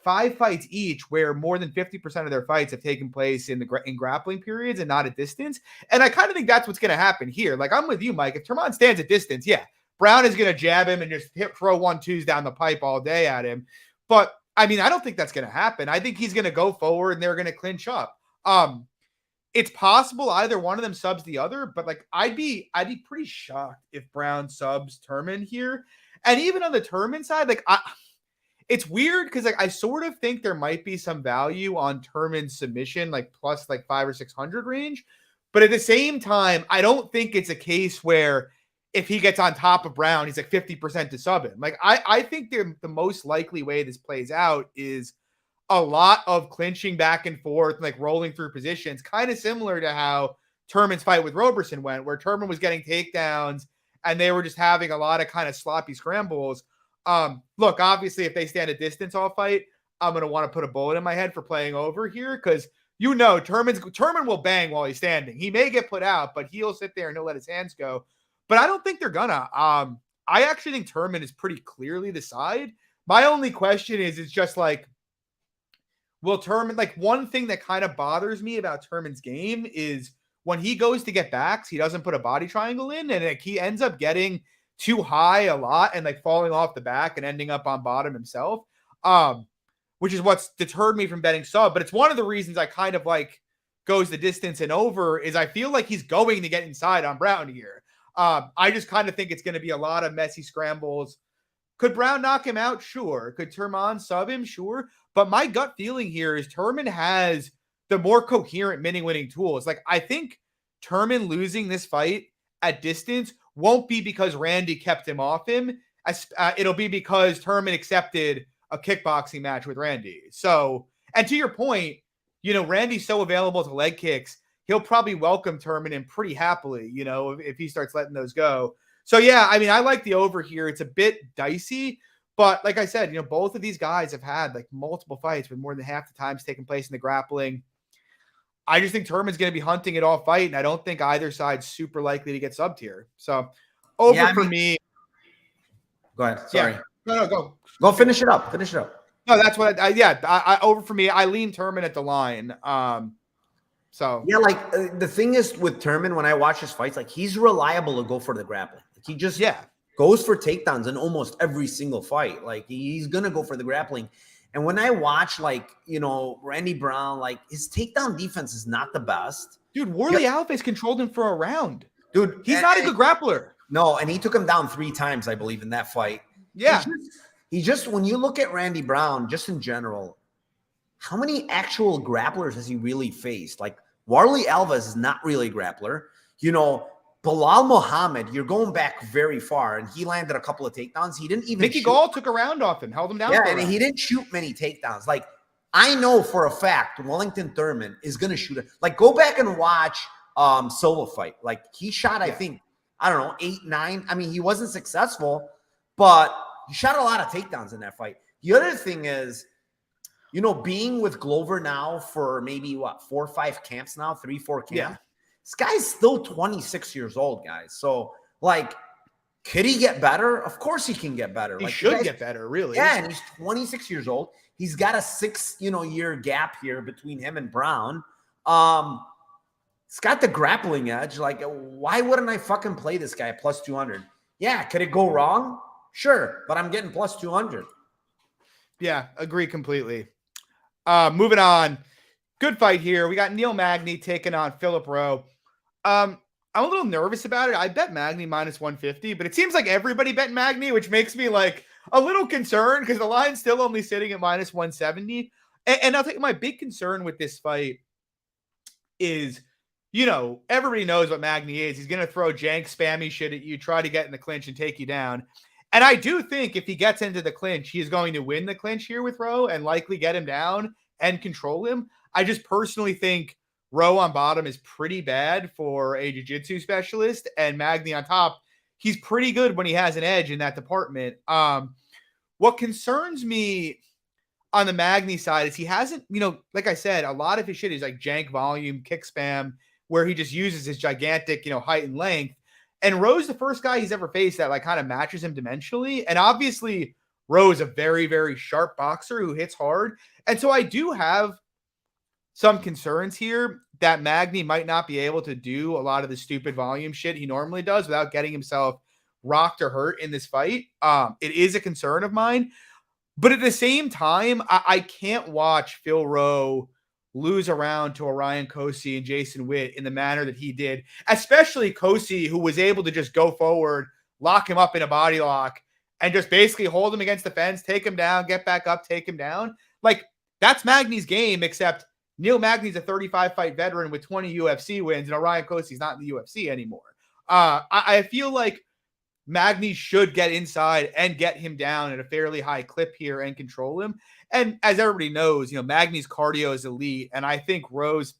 5 fights each where more than 50% of their fights have taken place in grappling periods and not at distance. And I kind of think that's what's going to happen here. Like, I'm with you, Mike. If Turman stands at distance, yeah, Brown is going to jab him and just throw 1-2s down the pipe all day at him. But I mean, I don't think that's going to happen. I think he's going to go forward and they're going to clinch up. It's possible either one of them subs the other, but like I'd be pretty shocked if Brown subs Turman here. And even on the Turman side, like it's weird because like I sort of think there might be some value on Turman's submission, like plus like 500 or 600 range. But at the same time, I don't think it's a case where if he gets on top of Brown, he's like 50% to sub him. Like I think the most likely way this plays out is a lot of clinching back and forth, like rolling through positions, kind of similar to how Turman's fight with Robertson went, where Turman was getting takedowns and they were just having a lot of kind of sloppy scrambles. Look, obviously, if they stand a distance all fight, I'm going to want to put a bullet in my head for playing over here because, Turman will bang while he's standing. He may get put out, but he'll sit there and he'll let his hands go. But I don't think they're gonna. I actually think Turman is pretty clearly the side. My only question is, it's just like, will Turman, like one thing that kind of bothers me about Turman's game is when he goes to get backs, he doesn't put a body triangle in, and like he ends up getting too high a lot and like falling off the back and ending up on bottom himself, which is what's deterred me from betting sub. But it's one of the reasons I kind of like goes the distance and over is I feel like he's going to get inside on Brown here. I just kind of think it's going to be a lot of messy scrambles. Could Brown knock him out? Sure. Could Turman sub him? Sure. But my gut feeling here is Turman has the more coherent winning tools. Like, I think Turman losing this fight at distance won't be because Randy kept him off him. It'll be because Turman accepted a kickboxing match with Randy. So, and to your point, Randy's so available to leg kicks, he'll probably welcome Turman in pretty happily, if he starts letting those go. So, yeah, I mean, I like the over here. It's a bit dicey, but like I said, both of these guys have had like multiple fights with more than half the times taking place in the grappling. I just think Turman's going to be hunting it all fight, and I don't think either side's super likely to get subbed here. So, over for me. Go ahead. Sorry. Yeah. No, go. Go finish it up. No, that's what I over for me. I lean Turman at the line. So yeah, like the thing is with Turman, when I watch his fights, like he's reliable to go for the grappling. Like, he just goes for takedowns in almost every single fight. Like he's gonna go for the grappling. And when I watch Randy Brown, like his takedown defense is not the best. Dude, Warley Alves controlled him for a round. Dude, he's not a good grappler. No, and he took him down 3 times, I believe, in that fight. Yeah. He just when you look at Randy Brown, just in general, how many actual grapplers has he really faced? Like Warley Alves is not really a grappler. Bilal Muhammad, you're going back very far, and he landed a couple of takedowns. He didn't even Mickey Gall took a round off him, held him down. Yeah, and he didn't shoot many takedowns. Like, I know for a fact Wellington Turman is going to shoot it. Like, go back and watch Silva fight. Like, he shot, I think, 8, 9. I mean, he wasn't successful, but he shot a lot of takedowns in that fight. The other thing is, being with Glover now for maybe, 4 or 5 camps now, 3, 4 camps. Yeah. This guy's still 26 years old, guys. So, like, could he get better? Of course he can get better. He should get better, really. Yeah, and he's 26 years old. He's got a 6, year gap here between him and Brown. It's got the grappling edge. Like, why wouldn't I fucking play this guy at plus 200? Yeah, could it go wrong? Sure, but I'm getting plus 200. Yeah, agree completely. Moving on. Good fight here. We got Neil Magny taking on Philip Rowe. I'm a little nervous about it. I bet Magny minus 150, but it seems like everybody bet Magny, which makes me like a little concerned because the line's still only sitting at minus 170. And I'll tell you, my big concern with this fight is, everybody knows what Magny is. He's going to throw jank, spammy shit at you, try to get in the clinch and take you down. And I do think if he gets into the clinch, he is going to win the clinch here with Rowe and likely get him down and control him. I just personally think Rowe on bottom is pretty bad for a jiu-jitsu specialist, and Magny on top, he's pretty good when he has an edge in that department. What concerns me on the Magny side is he hasn't, like I said, a lot of his shit is like jank volume, kick spam, where he just uses his gigantic, height and length. And Rowe's the first guy he's ever faced that like kind of matches him dimensionally. And obviously Rowe is a very, very sharp boxer who hits hard. And so I do have some concerns here that Magny might not be able to do a lot of the stupid volume shit he normally does without getting himself rocked or hurt in this fight. It is a concern of mine. But at the same time, I can't watch Phil Rowe lose around to Orion Kosi and Jason Witt in the manner that he did, especially Kosi, who was able to just go forward, lock him up in a body lock, and just basically hold him against the fence, take him down, get back up, take him down. Like, that's Magny's game, except Neil Magny's a 35-fight veteran with 20 UFC wins, and Orion Kosi's not in the UFC anymore. I feel like Magny should get inside and get him down at a fairly high clip here and control him. And as everybody knows, Magny's cardio is elite. And I think Rowe's,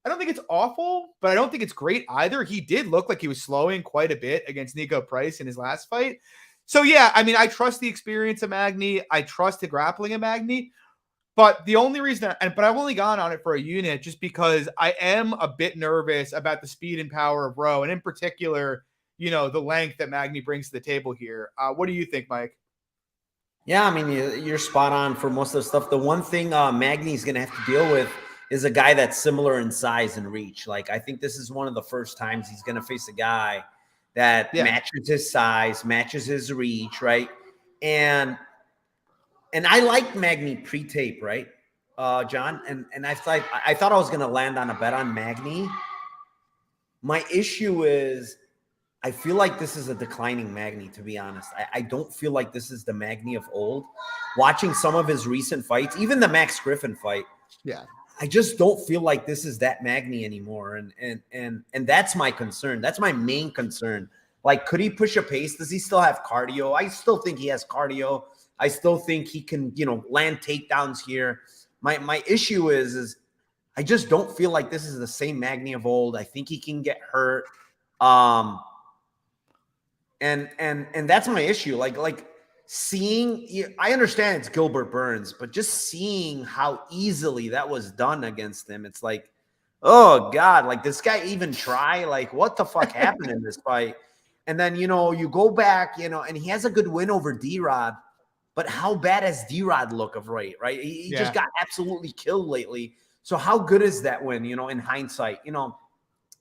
I don't think it's awful, but I don't think it's great either. He did look like he was slowing quite a bit against Nico Price in his last fight. So yeah, I mean, I trust the experience of Magny. I trust the grappling of Magny. But the only reason, but I've only gone on it for a unit just because I am a bit nervous about the speed and power of Rowe. And in particular, the length that Magny brings to the table here. What do you think, Mike? Yeah, I mean, you're spot on for most of the stuff. The one thing Magny's going to have to deal with is a guy that's similar in size and reach. Like, I think this is one of the first times he's going to face a guy that matches his size, matches his reach, right? And I liked Magny pre-tape, right, John? And I thought I was going to land on a bet on Magny. My issue is I feel like this is a declining Magny, to be honest. I don't feel like this is the Magny of old. Watching some of his recent fights, even the Max Griffin fight, I just don't feel like this is that Magny anymore. And that's my concern. That's my main concern. Like, could he push a pace? Does he still have cardio? I still think he has cardio. I still think he can, land takedowns here. My issue is I just don't feel like this is the same Magny of old. I think he can get hurt. And that's my issue. Like seeing, I understand it's Gilbert Burns, but just seeing how easily that was done against him, it's like, oh God, like, this guy even try? Like, what the fuck happened in this fight? And then, you go back, and he has a good win over D-Rod, but how bad has D-Rod look of late, right? He just got absolutely killed lately. So how good is that win, in hindsight,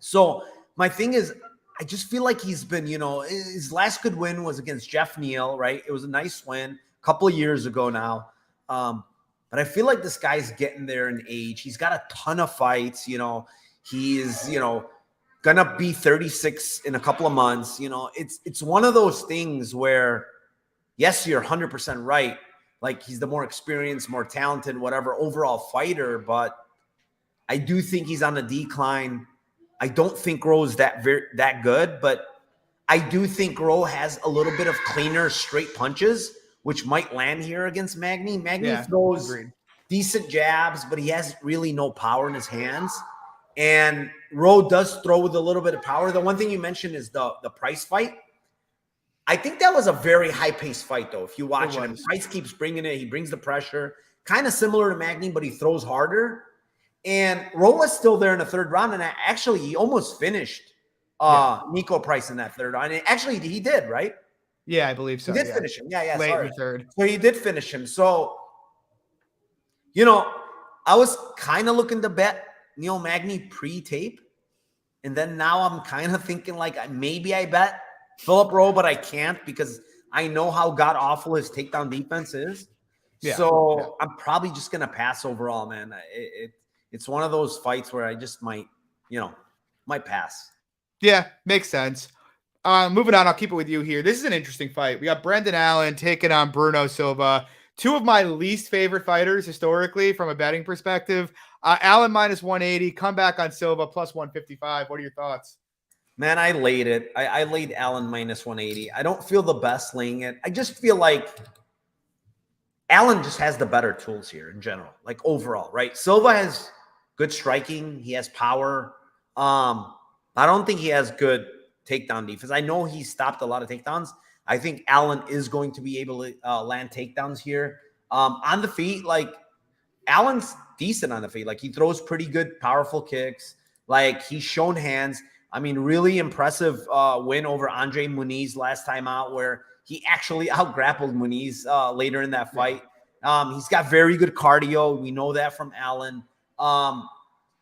So my thing is, I just feel like he's been, his last good win was against Jeff Neal, right? It was a nice win a couple of years ago now. But I feel like this guy's getting there in age. He's got a ton of fights, he's, going to be 36 in a couple of months. It's one of those things where, yes, you're 100% right. Like, he's the more experienced, more talented, whatever overall fighter, but I do think he's on a decline. I don't think Rowe's that good, but I do think Rowe has a little bit of cleaner straight punches, which might land here against Magny. Magny throws decent jabs, but he has really no power in his hands. And Rowe does throw with a little bit of power. The one thing you mentioned is the Price fight. I think that was a very high-paced fight, though. If you watch it, Price keeps bringing it. He brings the pressure. Kind of similar to Magny, but he throws harder. And Rowe was still there in the third round, and actually he almost finished Nico Price in that third round. And actually, he did, right? Yeah, I believe so. He did finish him. Yeah, late in the third. So he did finish him. So, I was kind of looking to bet Neil Magny pre-tape, and then now I'm kind of thinking like maybe I bet Philip Rowe, but I can't because I know how god-awful his takedown defense is. So I'm probably just going to pass overall, man. It's one of those fights where I just might pass. Yeah, makes sense. Moving on, I'll keep it with you here. This is an interesting fight. We got Brendan Allen taking on Bruno Silva, two of my least favorite fighters historically from a betting perspective. Allen minus 180, comeback on Silva plus 155. What are your thoughts? Man, I laid it. I laid Allen minus 180. I don't feel the best laying it. I just feel like Allen just has the better tools here in general, like overall, right? Silva has good striking. He has power. I don't think he has good takedown defense. I know he stopped a lot of takedowns. I think Allen is going to be able to land takedowns here. On the feet, like Allen's decent on the feet. Like he throws pretty good, powerful kicks. Like he's shown hands. I mean, really impressive win over Andre Muniz last time out, where he actually out-grappled Muniz later in that fight. He's got very good cardio. We know that from Allen.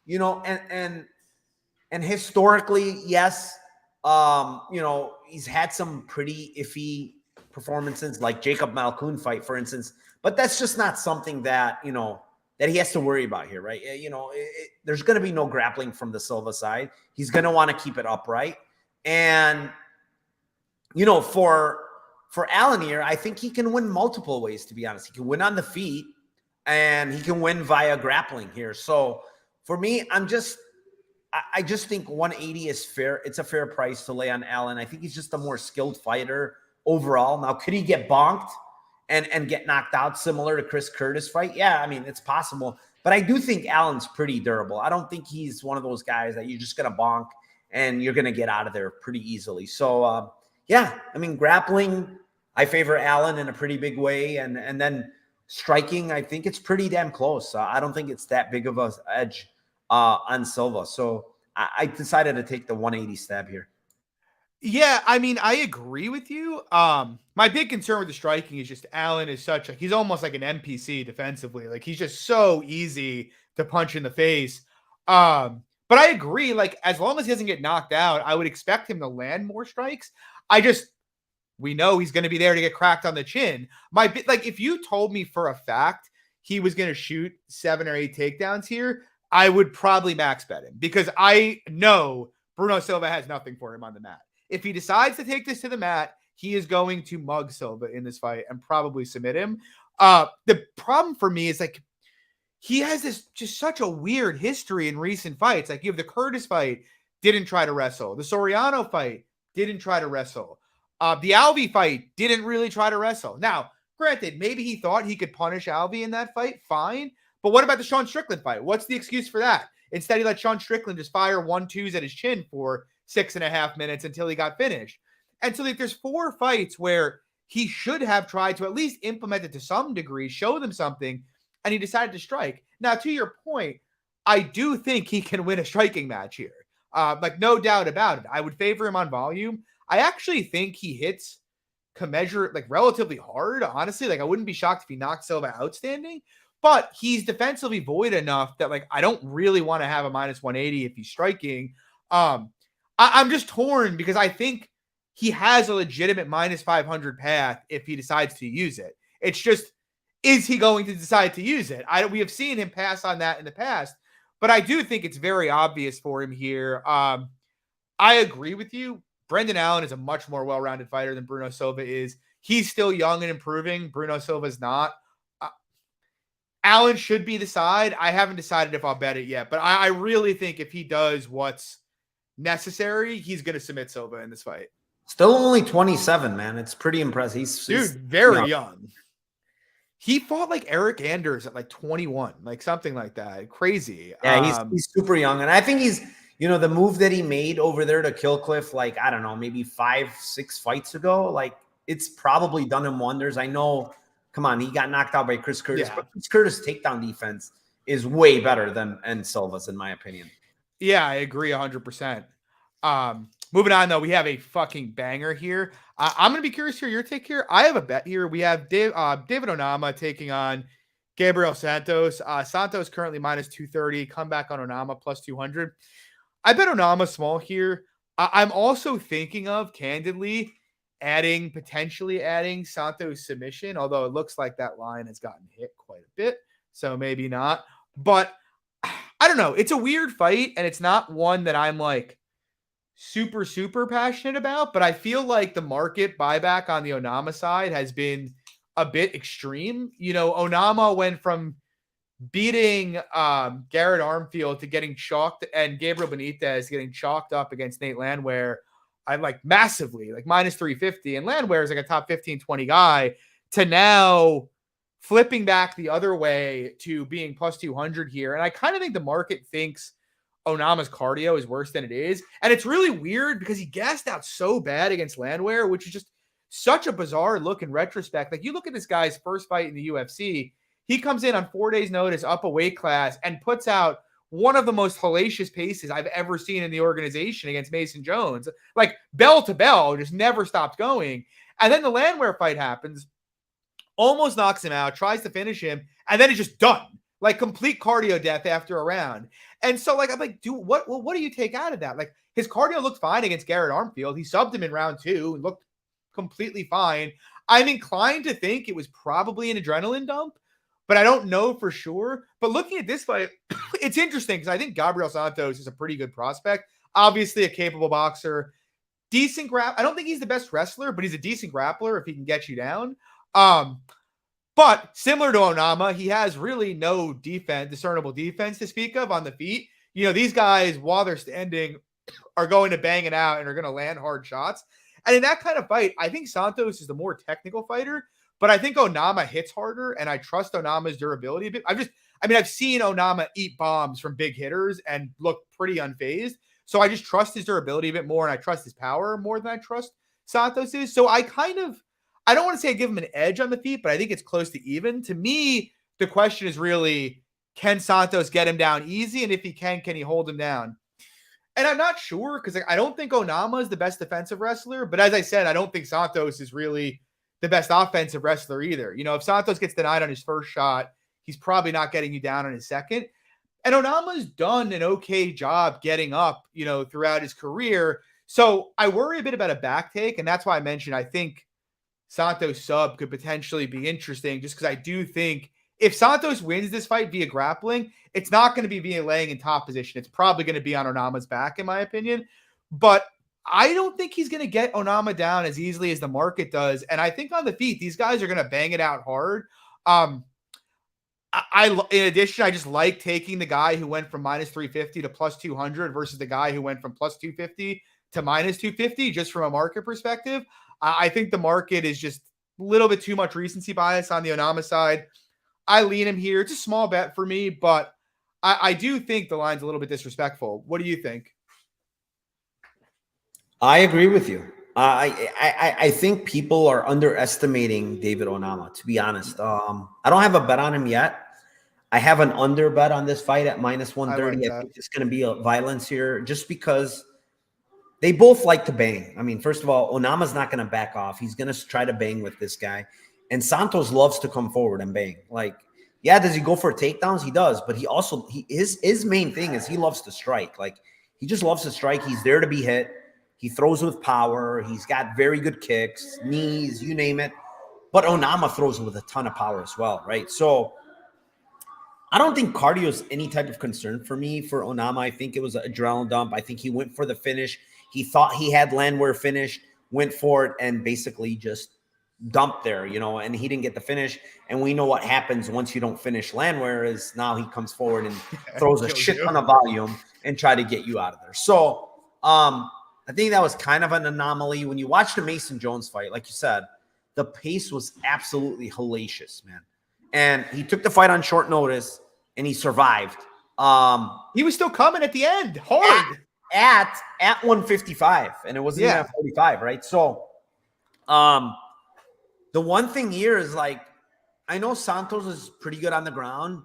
You know, and historically, yes, you know, he's had some pretty iffy performances, like Jacob Malkoun fight, for instance. But that's just not something that, you know, that he has to worry about here, right? You know, there's going to be no grappling from the Silva side. He's going to want to keep it upright. And, you know, for Allen here, I think he can win multiple ways, to be honest. He can win on the feet, and he can win via grappling here. So for me, I just think 180 is fair. It's a fair price to lay on Allen. I think he's just a more skilled fighter overall. Now, could he get bonked and get knocked out similar to Chris Curtis fight? Yeah, I mean, it's possible. But I do think Allen's pretty durable. I don't think he's one of those guys that you're just going to bonk and you're going to get out of there pretty easily. So, yeah, I mean, grappling, I favor Allen in a pretty big way. And then striking, I think it's pretty damn close. I don't think it's that big of an edge on Silva. So I decided to take the 180 stab here. Yeah, I mean, I agree with you. My big concern with the striking is just Allen is he's almost like an NPC defensively. Like he's just so easy to punch in the face. But I agree, like as long as he doesn't get knocked out, I would expect him to land more strikes. We know he's going to be there to get cracked on the chin. Like if you told me for a fact he was going to shoot 7 or 8 takedowns here, I would probably max bet him because I know Bruno Silva has nothing for him on the mat. If he decides to take this to the mat, he is going to mug Silva in this fight and probably submit him. The problem for me is like he has this just such a weird history in recent fights. Like you have the Curtis fight, didn't try to wrestle. The Soriano fight, didn't try to wrestle. The Alvey fight, didn't really try to wrestle. Now, granted, maybe he thought he could punish Alvey in that fight, fine. But what about the Sean Strickland fight? What's the excuse for that? Instead, he let Sean Strickland just fire 1-2s at his chin for 6.5 minutes until he got finished. And so like, there's 4 fights where he should have tried to at least implement it to some degree, show them something, and he decided to strike. Now, to your point, I do think he can win a striking match here. Like, no doubt about it. I would favor him on volume. I actually think he hits commensurate, like relatively hard, honestly. Like, I wouldn't be shocked if he knocked Silva outstanding, but he's defensively void enough that, like, I don't really want to have a minus 180 if he's striking. I'm just torn because I think he has a legitimate minus 500 path if he decides to use it. It's just, is he going to decide to use it? We have seen him pass on that in the past, but I do think it's very obvious for him here. I agree with you. Brendan Allen is a much more well-rounded fighter than Bruno Silva is. He's still young and improving. Bruno Silva's not. Allen should be the side. I haven't decided if I'll bet it yet, but I really think if he does what's necessary, he's going to submit Silva in this fight. Still only 27, man. It's pretty impressive. He's very young. He fought like Eric Anders at like 21, like something like that. Crazy. Yeah, he's super young. And I think he's, you know, the move that he made over there to kill Cliff, like, I don't know, maybe 5-6 fights ago, like it's probably done him wonders. I know, come on, he got knocked out by Chris Curtis, but Chris Curtis' takedown defense is way better than Silva's, in my opinion. Yeah, I agree 100%. Moving on, though, we have a fucking banger here. I'm going to be curious to hear your take here. I have a bet here. We have David Onama taking on Gabriel Santos. Santos currently minus 230. Comeback on Onama plus 200. I bet Onama small here. I'm also thinking of, candidly, potentially adding Santos submission, although it looks like that line has gotten hit quite a bit, so maybe not. But I don't know. It's a weird fight, and it's not one that I'm like super, super passionate about, but I feel like the market buyback on the Onama side has been a bit extreme. You know, Onama went from beating Garrett Armfield to getting chalked and Gabriel Benitez getting chalked up against Nate Landwehr, I like massively, like minus 350. And Landwehr is like a top 15, 20 guy, to now flipping back the other way to being plus 200 here. And I kind of think the market thinks Onama's cardio is worse than it is. And it's really weird because he gassed out so bad against Landwehr, which is just such a bizarre look in retrospect. Like, you look at this guy's first fight in the UFC, he comes in on 4 days' notice, up a weight class, and puts out one of the most hellacious paces I've ever seen in the organization against Mason Jones. Like, bell to bell, just never stopped going. And then the Landwehr fight happens, almost knocks him out, tries to finish him, and then it's just done. Like, complete cardio death after a round. And so, like, I'm like, dude, what do you take out of that? Like, his cardio looked fine against Garrett Armfield. He subbed him in round 2 and looked completely fine. I'm inclined to think it was probably an adrenaline dump, but I don't know for sure. But looking at this fight, it's interesting because I think Gabriel Santos is a pretty good prospect. Obviously a capable boxer, decent I don't think he's the best wrestler, but he's a decent grappler if he can get you down. But similar to Onama, he has really no discernible defense to speak of on the feet. You know, these guys, while they're standing, are going to bang it out and are going to land hard shots. And in that kind of fight, I think Santos is the more technical fighter, but I think Onama hits harder, and I trust Onama's durability a bit. I've seen Onama eat bombs from big hitters and look pretty unfazed. So I just trust his durability a bit more, and I trust his power more than I trust Santos's. So I don't want to say I give him an edge on the feet, but I think it's close to even. To me, the question is really, can Santos get him down easy? And if he can he hold him down? And I'm not sure, because I don't think Onama is the best defensive wrestler. But as I said, I don't think Santos is really the best offensive wrestler either. You know, if Santos gets denied on his first shot, he's probably not getting you down on his second. And Onama's done an okay job getting up, you know, throughout his career. So I worry a bit about a back take. And that's why I mentioned I think Santos sub could potentially be interesting, just because I do think if Santos wins this fight via grappling, it's not going to be via laying in top position. It's probably going to be on Onama's back, in my opinion. But I don't think he's going to get Onama down as easily as the market does. And I think on the feet, these guys are going to bang it out hard. In addition, I just like taking the guy who went from minus 350 to plus 200 versus the guy who went from plus 250 to minus 250, just from a market perspective. I think the market is just a little bit too much recency bias on the Onama side. I lean him here. It's a small bet for me, but I do think the line's a little bit disrespectful. What do you think? I agree with you. I think people are underestimating David Onama, to be honest. I don't have a bet on him yet. I have an under bet on this fight at minus 130. I think it's going to be a violence here just because they both like to bang. I mean, first of all, Onama's not going to back off. He's going to try to bang with this guy. And Santos loves to come forward and bang. Like, yeah, does he go for takedowns? He does. But his main thing is he loves to strike. Like, he just loves to strike. He's there to be hit. He throws with power. He's got very good kicks, knees, you name it. But Onama throws with a ton of power as well, right? So I don't think cardio is any type of concern for me for Onama. I think it was an adrenaline dump. I think he went for the finish. He thought he had Landwehr finished, went for it, and basically just dumped there, you know, and he didn't get the finish. And we know what happens once you don't finish Landwehr is now he comes forward and throws a shit ton of volume and try to get you out of there. So I think that was kind of an anomaly. When you watch the Mason Jones fight, like you said, the pace was absolutely hellacious, man. And he took the fight on short notice, and he survived. He was still coming at the end, hard. At 155, and it wasn't even at 45, right? So the one thing here is, like, I know Santos is pretty good on the ground,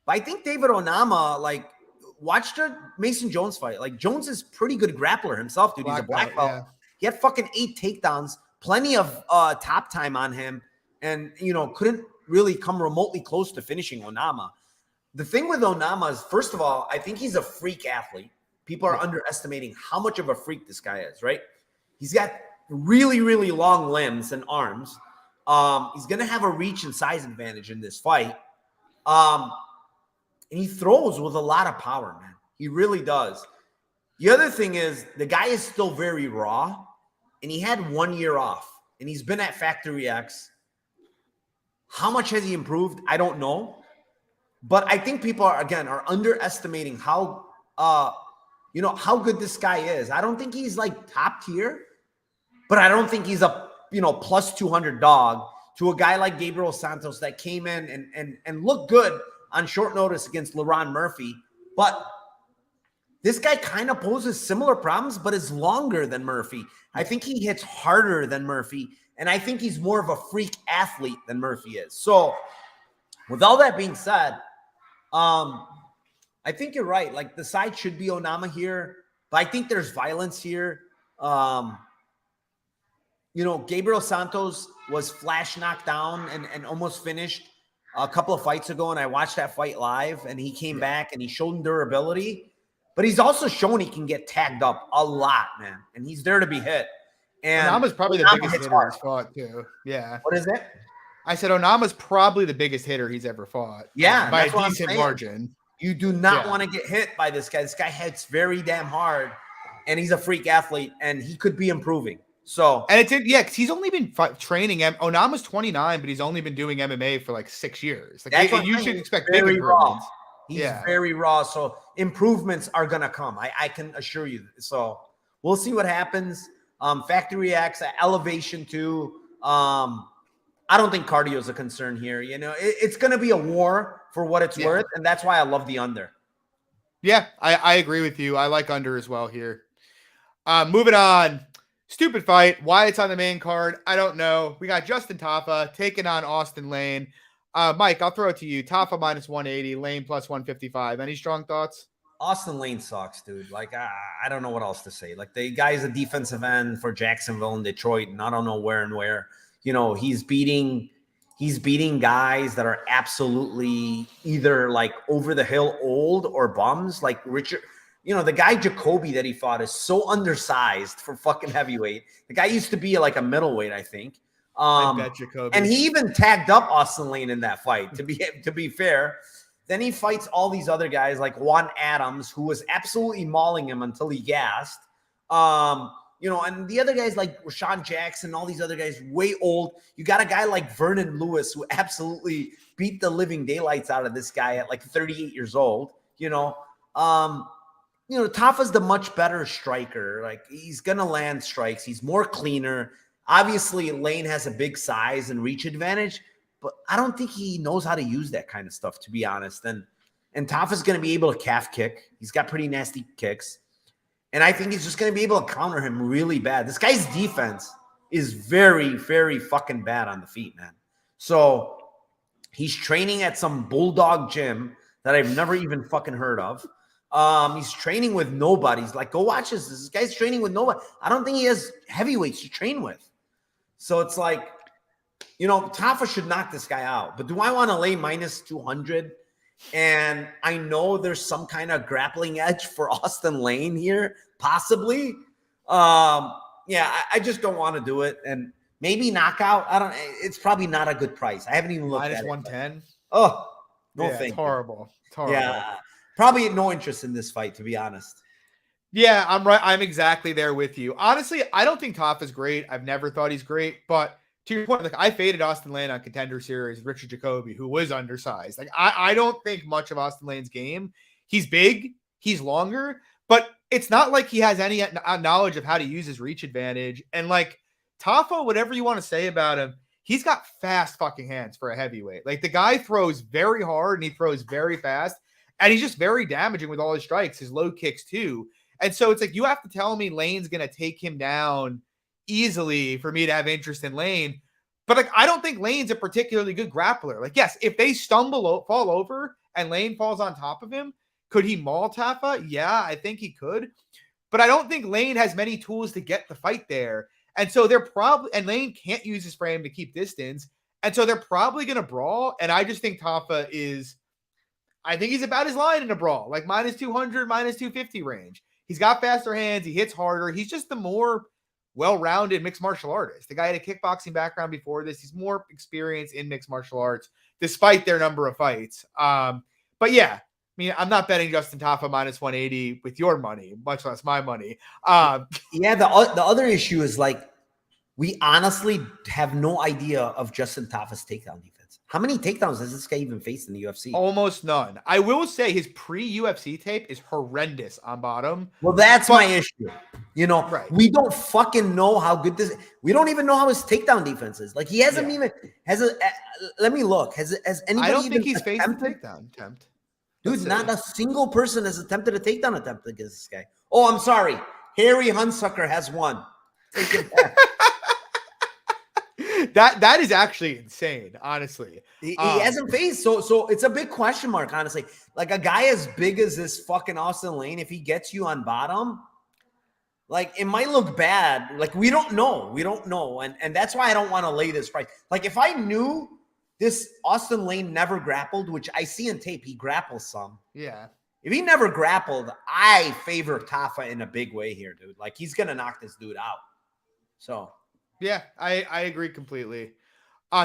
but I think David Onama, like, watch the Mason Jones fight. Like, Jones is pretty good grappler himself, dude. He's a black belt. Yeah. He had fucking 8 takedowns, plenty of top time on him, and, you know, couldn't really come remotely close to finishing Onama. The thing with Onama is, first of all, I think he's a freak athlete. People are underestimating how much of a freak this guy is, right? He's got really, really long limbs and arms. He's going to have a reach and size advantage in this fight. And he throws with a lot of power, man. He really does. The other thing is the guy is still very raw, and he had 1 year off, and he's been at Factory X. How much has he improved? I don't know. But I think people are underestimating how how good this guy is. I don't think he's like top tier, but I don't think he's a plus 200 dog to a guy like Gabriel Santos that came in and looked good on short notice against Laron Murphy. But this guy kind of poses similar problems, but is longer than Murphy. I think he hits harder than Murphy, and I think he's more of a freak athlete than Murphy is. So with all that being said, I think you're right. Like, the side should be Onama here, but I think there's violence here. Gabriel Santos was flash knocked down and almost finished a couple of fights ago, and I watched that fight live, and he came back and he showed durability, but he's also shown he can get tagged up a lot, man, and he's there to be hit. And Onama's probably the biggest hitter he's fought too. Yeah. What is it? I said Onama's probably the biggest hitter he's ever fought. Yeah, by a decent margin. You do not want to get hit by this guy. This guy hits very damn hard, and he's a freak athlete, and he could be improving. So, and because he's only been training. Onama's 29, but he's only been doing MMA for like 6 years. Like, you should expect big improvements. He's very raw, so improvements are gonna come. I can assure you. So we'll see what happens. Factory X, elevation too. I don't think cardio is a concern here. It's gonna be a war for what it's worth, and that's why I love the under. Yeah, I agree with you. I like under as well here. Moving on. Stupid fight. Why it's on the main card, I don't know. We got Justin Tafa taking on Austin Lane. Mike, I'll throw it to you. Tafa minus 180, Lane plus 155. Any strong thoughts? Austin Lane sucks, dude. Like, I don't know what else to say. Like, the guy's a defensive end for Jacksonville and Detroit, and I don't know where and where. He's beating guys that are absolutely either like over the hill old or bums, like Richard. The guy Jacoby that he fought is so undersized for fucking heavyweight. The guy used to be like a middleweight, I think. I bet Jacoby. And he even tagged up Austin Lane in that fight, to be fair. Then he fights all these other guys like Juan Adams, who was absolutely mauling him until he gassed. And the other guys like Rashawn Jackson, all these other guys, way old. You got a guy like Vernon Lewis, who absolutely beat the living daylights out of this guy at like 38 years old. Tafa's the much better striker. Like, he's going to land strikes. He's more cleaner. Obviously, Lane has a big size and reach advantage, but I don't think he knows how to use that kind of stuff, to be honest. And Tafa's going to be able to calf kick. He's got pretty nasty kicks. And I think he's just going to be able to counter him really bad. This guy's defense is very, very fucking bad on the feet, man. So he's training at some bulldog gym that I've never even fucking heard of. He's training with nobodies. Like, go watch this. This guy's training with nobody. I don't think he has heavyweights to train with. So it's like, Tafa should knock this guy out. But do I want to lay minus 200? And I know there's some kind of grappling edge for Austin Lane here, possibly. I just don't want to do it. And maybe knockout. It's probably not a good price. I haven't even looked at it. Minus 110? Oh, no thank you. It's horrible. It's horrible. Yeah. Probably no interest in this fight, to be honest. Yeah, I'm right. I'm exactly there with you. Honestly, I don't think Tafa's great. I've never thought he's great. But to your point, like, I faded Austin Lane on Contender Series with Richard Jacoby, who was undersized. Like, I don't think much of Austin Lane's game. He's big. He's longer. But it's not like he has any knowledge of how to use his reach advantage. And, like, Tafa, whatever you want to say about him, he's got fast fucking hands for a heavyweight. Like, the guy throws very hard and he throws very fast. And he's just very damaging with all his strikes, his low kicks too. And so it's like, you have to tell me Lane's going to take him down easily for me to have interest in Lane. But like, I don't think Lane's a particularly good grappler. Like, yes, if they fall over and Lane falls on top of him, could he maul Tafa? Yeah, I think he could. But I don't think Lane has many tools to get the fight there. And so and Lane can't use his frame to keep distance. And so they're probably going to brawl. And I just think Tafa I think he's about his line in a brawl, like minus 200, minus 250 range. He's got faster hands. He hits harder. He's just the more well-rounded mixed martial artist. The guy had a kickboxing background before this. He's more experienced in mixed martial arts, despite their number of fights. But yeah, I mean, I'm not betting Justin Tafa minus 180 with your money, much less my money. The other issue is like, we honestly have no idea of Justin Tafa's takedown defense. How many takedowns has this guy even faced in the UFC? Almost none. I will say his pre-UFC tape is horrendous on bottom. Well, that's my issue. You know, right. We don't fucking know how good this. We don't even know how his takedown defense is. Like he hasn't even let me look. Has anybody? I don't think he's faced a takedown attempt. Dude, not a single person has attempted a takedown attempt against this guy. Oh, I'm sorry. Harry Hunsucker has one. Take it back. That is actually insane, honestly. He hasn't faced, so it's a big question mark, honestly. Like a guy as big as this fucking Austin Lane, if he gets you on bottom, like it might look bad. Like we don't know. And that's why I don't want to lay this price. Like if I knew this Austin Lane never grappled, which I see in tape, he grapples some. Yeah. If he never grappled, I favor Tafa in a big way here, dude. Like he's gonna knock this dude out. So yeah, I agree completely.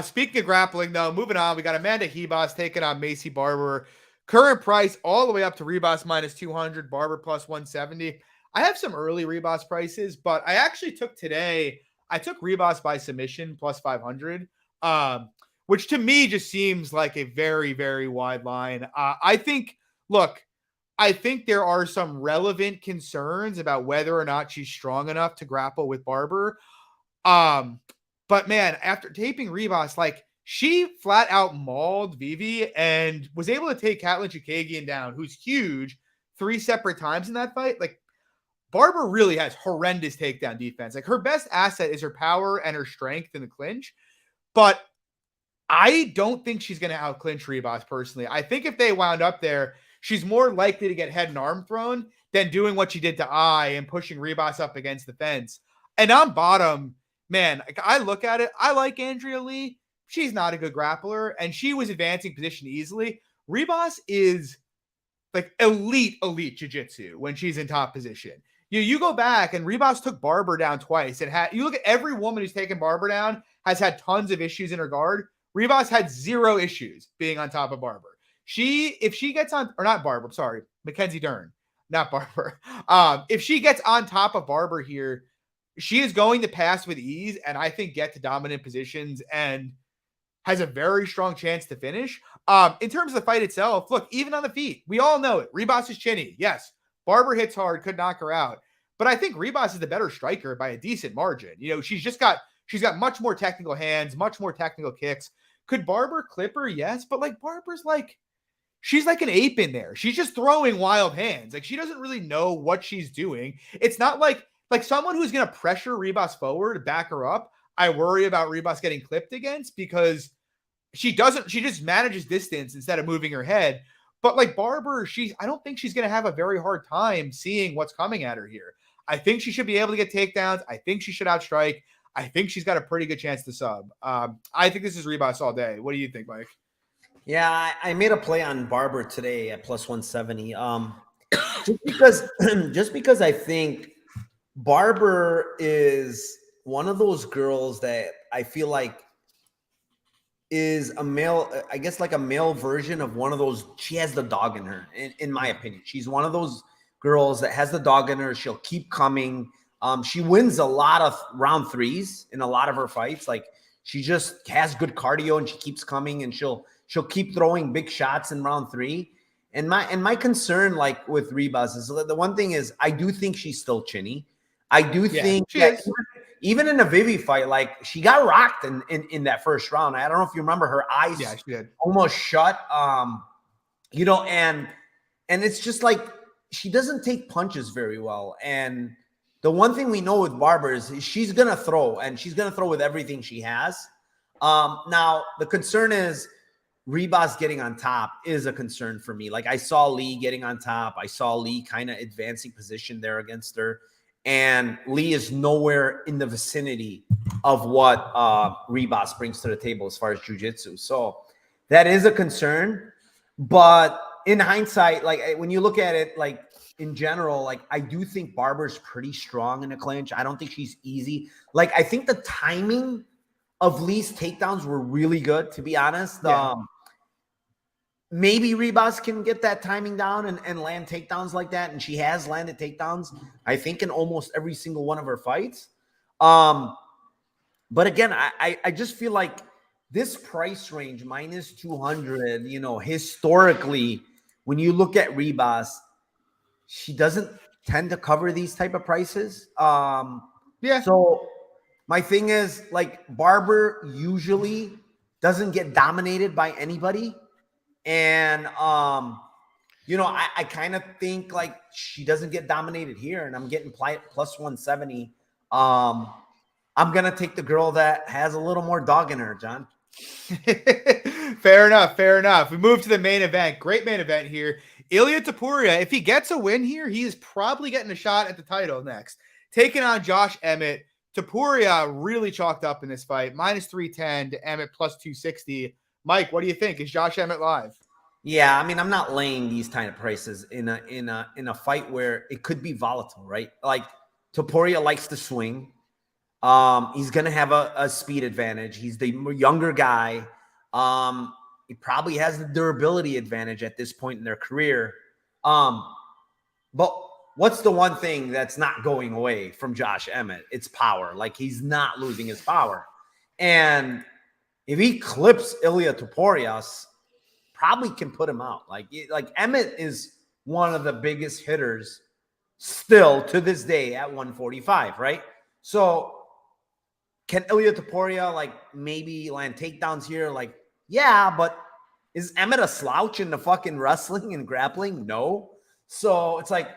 Speaking of grappling, though, moving on, we got Amanda RIbas taking on Maycee Barber. Current price all the way up to RIbas minus 200, Barber plus 170. I have some early RIbas prices, but I actually took RIbas by submission plus 500, which to me just seems like a very, very wide line. I think there are some relevant concerns about whether or not she's strong enough to grapple with Barber. But man, after taping RIbas, like she flat out mauled Vivi and was able to take Katlyn Chookagian down, who's huge, 3 separate times in that fight. Like Barber really has horrendous takedown defense. Like her best asset is her power and her strength in the clinch. But I don't think she's going to out-clinch RIbas personally. I think if they wound up there, she's more likely to get head and arm thrown than doing what she did to Eye and pushing RIbas up against the fence. And on bottom, man, I look at it. I like Andrea Lee. She's not a good grappler, and she was advancing position easily. RIbas is like elite jiu-jitsu when she's in top position. You go back, and RIbas took Barber down twice. You look at every woman who's taken Barber down has had tons of issues in her guard. RIbas had 0 issues being on top of Barber. If she gets on, or not Barber, sorry, Mackenzie Dern, not Barber. If she gets on top of Barber here, she is going to pass with ease and I think get to dominant positions and has a very strong chance to finish. In terms of the fight itself, look, even on the feet, we all know it. RIbas is chinny. Yes, Barber hits hard, could knock her out. But I think RIbas is the better striker by a decent margin. You know, she's got much more technical hands, much more technical kicks. Could Barber clip her? Yes, but like Barber's like, she's like an ape in there. She's just throwing wild hands. Like she doesn't really know what she's doing. It's not like someone who's going to pressure RIbas forward, back her up. I worry about RIbas getting clipped against because she just manages distance instead of moving her head. But like Barber, I don't think she's going to have a very hard time seeing what's coming at her here. I think she should be able to get takedowns. I think she should outstrike. I think she's got a pretty good chance to sub. I think this is RIbas all day. What do you think, Mike? Yeah, I made a play on Barber today at plus 170. Just because I think Barber is one of those girls that I feel like is a male, I guess like a male version of one of those. She has the dog in her, in my opinion. She's one of those girls that has the dog in her. She'll keep coming. She wins a lot of round 3s in a lot of her fights. Like she just has good cardio and she keeps coming and she'll keep throwing big shots in round 3. And my concern, like with RIbas, is the one thing is I do think she's still chinny. I do think that even in a Vivi fight, like she got rocked in that first round. I don't know if you remember, her eyes almost shut. You know, and it's just like she doesn't take punches very well. And the one thing we know with Barber is she's gonna throw, and she's gonna throw with everything she has. Now the concern is RIbas getting on top is a concern for me. Like I saw Lee getting on top. I saw Lee kind of advancing position there against her. And Lee is nowhere in the vicinity of what RIbas brings to the table as far as jiu-jitsu. So that is a concern. But in hindsight, like when you look at it, like in general, like I do think Barber's pretty strong in a clinch. I don't think she's easy. Like I think the timing of Lee's takedowns were really good, to be honest. Yeah. Maybe RIbas can get that timing down and land takedowns like that. And she has landed takedowns, I think, in almost every single one of her fights. But again, I just feel like this price range minus 200, historically, when you look at Ribas, she doesn't tend to cover these type of prices. Yeah. So my thing is, like, Barber usually doesn't get dominated by anybody. And, I kind of think like she doesn't get dominated here, and I'm getting plus 170. I'm going to take the girl that has a little more dog in her, John. Fair enough. Fair enough. We move to the main event. Great main event here. Ilia Topuria, if he gets a win here, he is probably getting a shot at the title next. Taking on Josh Emmett. Topuria really chalked up in this fight. Minus 310 to Emmett plus 260. Mike, what do you think? Is Josh Emmett live? Yeah, I mean, I'm not laying these kind of prices in a fight where it could be volatile, right? Like, Topuria likes to swing. He's going to have a speed advantage. He's the younger guy. He probably has the durability advantage at this point in their career. But what's the one thing that's not going away from Josh Emmett? It's power. Like, he's not losing his power. And if he clips Ilia Topuria, probably can put him out. Like Emmett is one of the biggest hitters still to this day at 145, right? So can Ilia Topuria like maybe land takedowns here? Like, yeah, but is Emmett a slouch in the fucking wrestling and grappling? No. So it's like,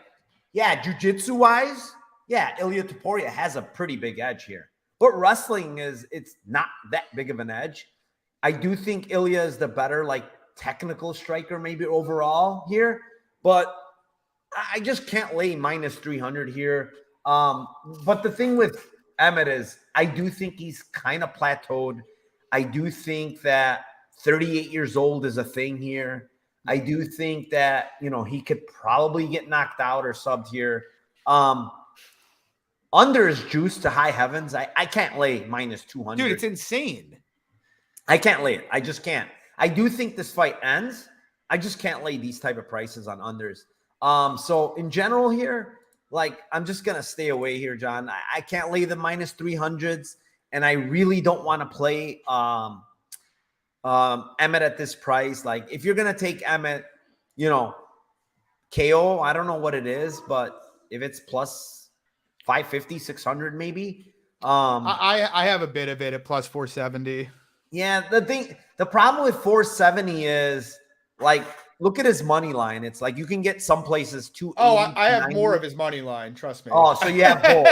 yeah, jiu-jitsu wise, yeah, Ilia Topuria has a pretty big edge here. But wrestling it's not that big of an edge. I do think Ilia is the better like technical striker maybe overall here, but I just can't lay minus 300 here. But the thing with Emmett is I do think he's kind of plateaued. I do think that 38 years old is a thing here. I do think that, he could probably get knocked out or subbed here. Under is juice to high heavens. I can't lay minus 200. Dude, it's insane. I can't lay it. I just can't. I do think this fight ends. I just can't lay these type of prices on unders. So in general here, like, I'm just going to stay away here, John. I can't lay the minus 300s, and I really don't want to play Emmett at this price. Like, if you're going to take Emmett, KO, I don't know what it is, but if it's plus 550, 600 maybe. I have a bit of it at plus 470. Yeah, the problem with 470 is, like, look at his money line. It's like you can get some places 280. Oh, I have more of his money line. Trust me. Oh, so you have both.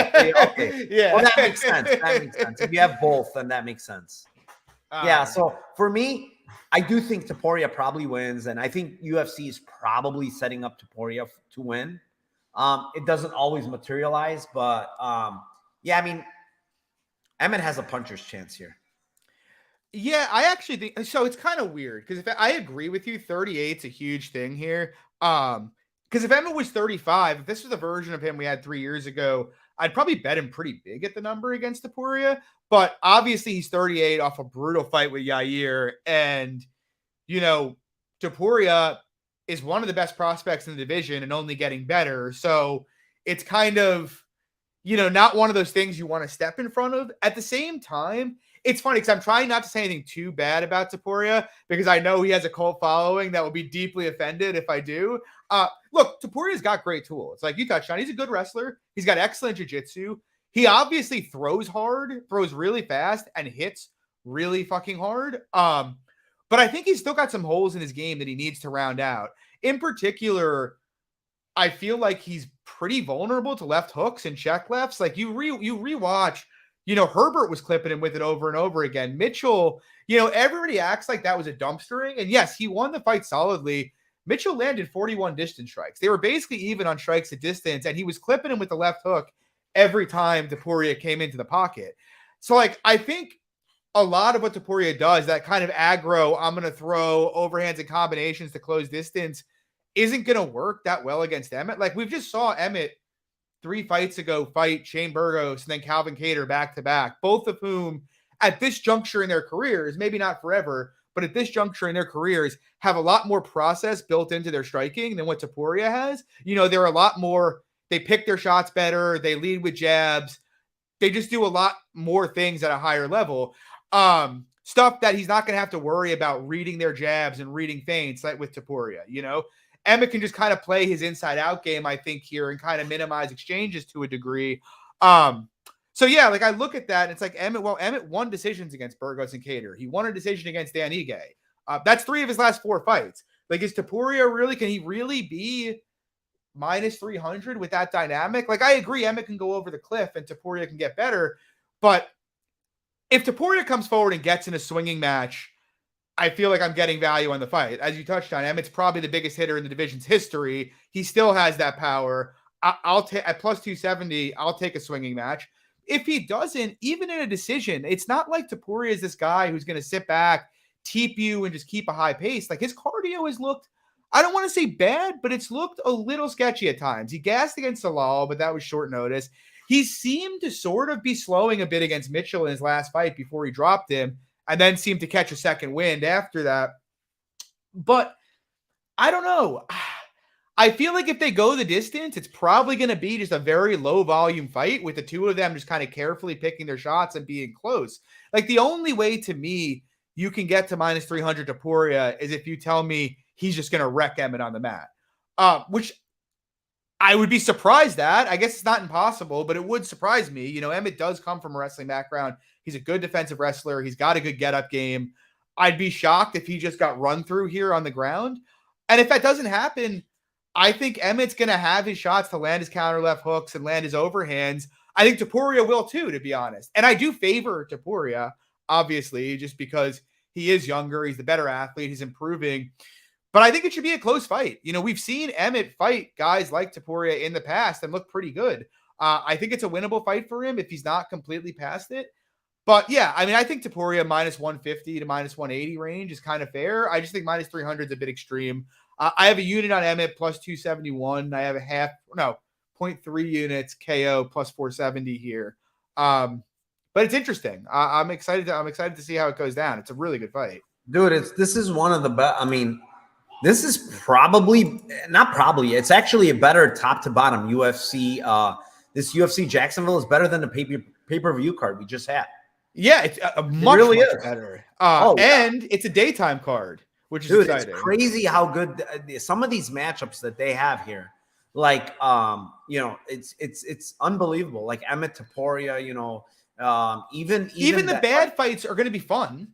Okay. Yeah. Well, that makes sense. If you have both, then that makes sense. Yeah. So for me, I do think Topuria probably wins, and I think UFC is probably setting up Topuria to win. It doesn't always materialize, but yeah, I mean, Emmett has a puncher's chance here. Yeah, I actually think so. It's kind of weird because if I agree with you, 38's a huge thing here. Because if Emmett was 35, if this was the version of him we had 3 years ago, I'd probably bet him pretty big at the number against Topuria. But obviously, he's 38 off a brutal fight with Yair, and Topuria is one of the best prospects in the division and only getting better. So it's kind of not one of those things you want to step in front of. At the same time, it's funny because I'm trying not to say anything too bad about Topuria because I know he has a cult following that will be deeply offended if I do. Look, Topuria's got great tools. Like you touched on, he's a good wrestler. He's got excellent jiu-jitsu. He obviously throws hard, throws really fast, and hits really fucking hard. But I think he's still got some holes in his game that he needs to round out. In particular, I feel like he's pretty vulnerable to left hooks and check lefts. Like you rewatch, Herbert was clipping him with it over and over again. Mitchell, everybody acts like that was a dumpstering. And yes, he won the fight solidly. Mitchell landed 41 distance strikes. They were basically even on strikes at distance, and he was clipping him with the left hook every time Topuria came into the pocket. So, like, I think a lot of what Topuria does, that kind of aggro, I'm going to throw overhands and combinations to close distance, isn't going to work that well against Emmett. Like, we've just saw Emmett 3 fights ago fight Shane Burgos and then Calvin Kattar back-to-back, both of whom at this juncture in their careers, maybe not forever, but at this juncture in their careers, have a lot more process built into their striking than what Topuria has. They're a lot more, they pick their shots better, they lead with jabs. They just do a lot more things at a higher level. Stuff that he's not going to have to worry about reading their jabs and reading feints like with Topuria, you know? Emmett can just kind of play his inside out game, I think, here and kind of minimize exchanges to a degree. So yeah, like I look at that and it's like Emmett won decisions against Burgos and Cater. He won a decision against Dan Ige. That's 3 of his last 4 fights. Like, is Topuria really, can he really be minus 300 with that dynamic? Like, I agree, Emmett can go over the cliff and Topuria can get better. But if Topuria comes forward and gets in a swinging match, I feel like I'm getting value on the fight. As you touched on, Emmett's probably the biggest hitter in the division's history. He still has that power. I'll take at plus 270, I'll take a swinging match. If he doesn't, even in a decision, it's not like Topuria is this guy who's going to sit back, teep you, and just keep a high pace. Like, his cardio has looked, I don't want to say bad, but it's looked a little sketchy at times. He gassed against Salal, but that was short notice. He seemed to sort of be slowing a bit against Mitchell in his last fight before he dropped him, and then seemed to catch a second wind after that. But I don't know. I feel like if they go the distance, it's probably going to be just a very low volume fight with the two of them just kind of carefully picking their shots and being close. Like, the only way to me you can get to minus 300 Topuria is if you tell me he's just going to wreck Emmett on the mat, which I would be surprised at. I guess it's not impossible, but it would surprise me. You know, Emmett does come from a wrestling background. He's a good defensive wrestler. He's got a good get-up game. I'd be shocked if he just got run through here on the ground. And if that doesn't happen, I think Emmett's going to have his shots to land his counter left hooks and land his overhands. I think Topuria will too, to be honest. And I do favor Topuria, obviously, just because he is younger. He's the better athlete. He's improving. But I think it should be a close fight. You know, we've seen Emmett fight guys like Topuria in the past and look pretty good. I think it's a winnable fight for him if he's not completely past it. But yeah, I mean, I think Topuria minus 150 to minus 180 range is kind of fair. I just think minus 300 is a bit extreme. I have a unit on Emmett plus 271. I have a 0.3 units KO plus 470 here. But it's interesting. I'm excited to see how it goes down. It's a really good fight. Dude, this is one of the best. I mean, this is it's actually a better top to bottom UFC. This UFC Jacksonville is better than the pay-per-view card we just had. Yeah, it's much better. And it's a daytime card, which is exciting. It's crazy how good some of these matchups that they have here. Like, you know, it's unbelievable. Like Emmett Topuria, you know, even the bad fights are going to be fun.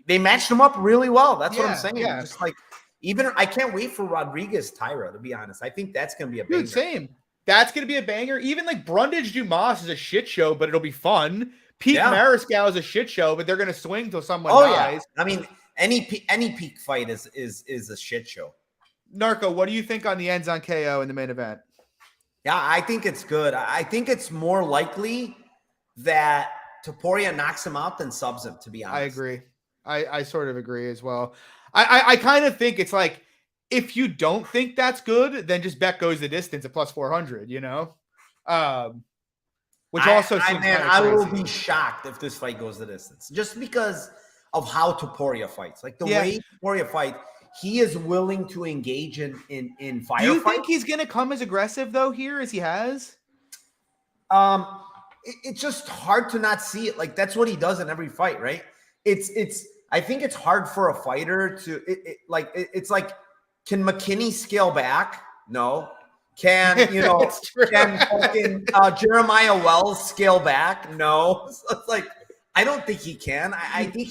They matched them up really well. That's what I'm saying. Yeah. Just like, I can't wait for Rodriguez Tyra, to be honest. I think that's going to be a banger. Dude, same. That's going to be a banger. Even like Brundage Dumas is a shit show, but it'll be fun. Pete Mariscal is a shit show, but they're going to swing till someone dies. Yeah. I mean, any peak fight is a shit show. Narco, what do you think on the ends on KO in the main event? Yeah, I think it's good. I think it's more likely that Topuria knocks him out than subs him, to be honest. I agree. I sort of agree as well. I kind of think it's like, if you don't think that's good, then just bet goes the distance at plus 400, you know? Which also seems kind of crazy. I will be shocked if this fight goes the distance, just because of how Topuria fights. Like the way Topuria fights, he is willing to engage in firefights. Do you think he's going to come as aggressive though here as he has? It's just hard to not see it. Like that's what he does in every fight, right? I think it's hard for a fighter to it's like, can McKinney scale back? No. Can fucking Jeremiah Wells scale back? No. So it's like, I don't think he can. I think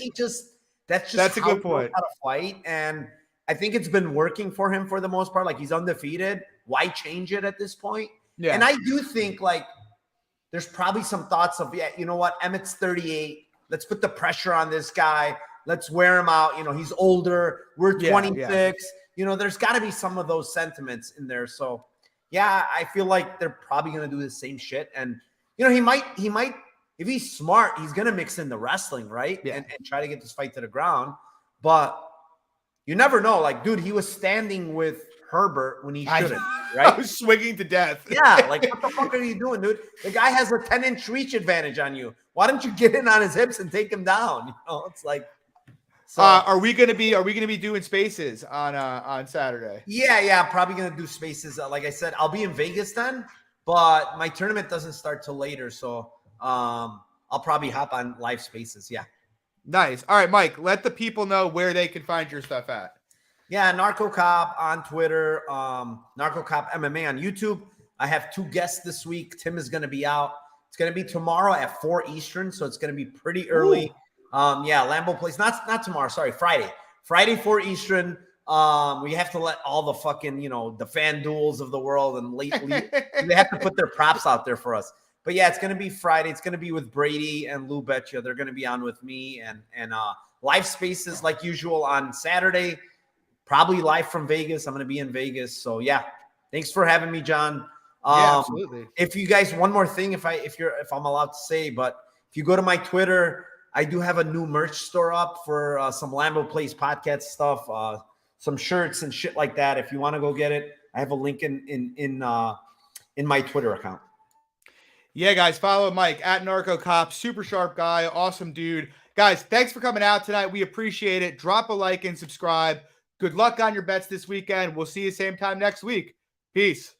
that's a good point. How to fight, and I think it's been working for him for the most part. Like he's undefeated. Why change it at this point? Yeah. And I do think like there's probably some thoughts of, you know what, Emmett's 38. Let's put the pressure on this guy. Let's wear him out. You know, he's older. We're 26. Yeah. You know, there's got to be some of those sentiments in there. So, yeah, I feel like they're probably going to do the same shit. And, you know, he might, if he's smart, he's going to mix in the wrestling, right? Yeah. And try to get this fight to the ground. But you never know. Like, dude, he was standing with Herbert when he shouldn't, right? I was swinging to death. Yeah, like, what the fuck are you doing, dude? The guy has a 10-inch reach advantage on you. Why don't you get in on his hips and take him down? You know, it's like. So, are we gonna be doing spaces on Saturday? Yeah, probably gonna do spaces. Like I said, I'll be in Vegas then, but my tournament doesn't start till later, so I'll probably hop on live spaces. Yeah. Nice. All right, Mike, let the people know where they can find your stuff at. Yeah, Narco Cop on Twitter, Narco Cop MMA on YouTube. I have 2 guests this week. Tim is going to be out. It's going to be tomorrow at 4 Eastern, so it's going to be pretty early. Yeah, Lambeau Place. Not tomorrow. Sorry, Friday. Friday 4 Eastern. We have to let all the fucking, the fan duels of the world and lately they have to put their props out there for us. But yeah, it's going to be Friday. It's going to be with Brady and Lou Betcha. They're going to be on with me and live spaces like usual on Saturday. Probably live from Vegas. I'm going to be in Vegas. So yeah, thanks for having me, John. Yeah, absolutely. If you guys, one more thing, if I'm allowed to say, but if you go to my Twitter, I do have a new merch store up for some Lambeau Place podcast stuff, some shirts and shit like that. If you want to go get it, I have a link in my Twitter account. Yeah, guys, follow Mike at Narco Cop. Super sharp guy, awesome dude. Guys, thanks for coming out tonight. We appreciate it. Drop a like and subscribe. Good luck on your bets this weekend. We'll see you same time next week. Peace.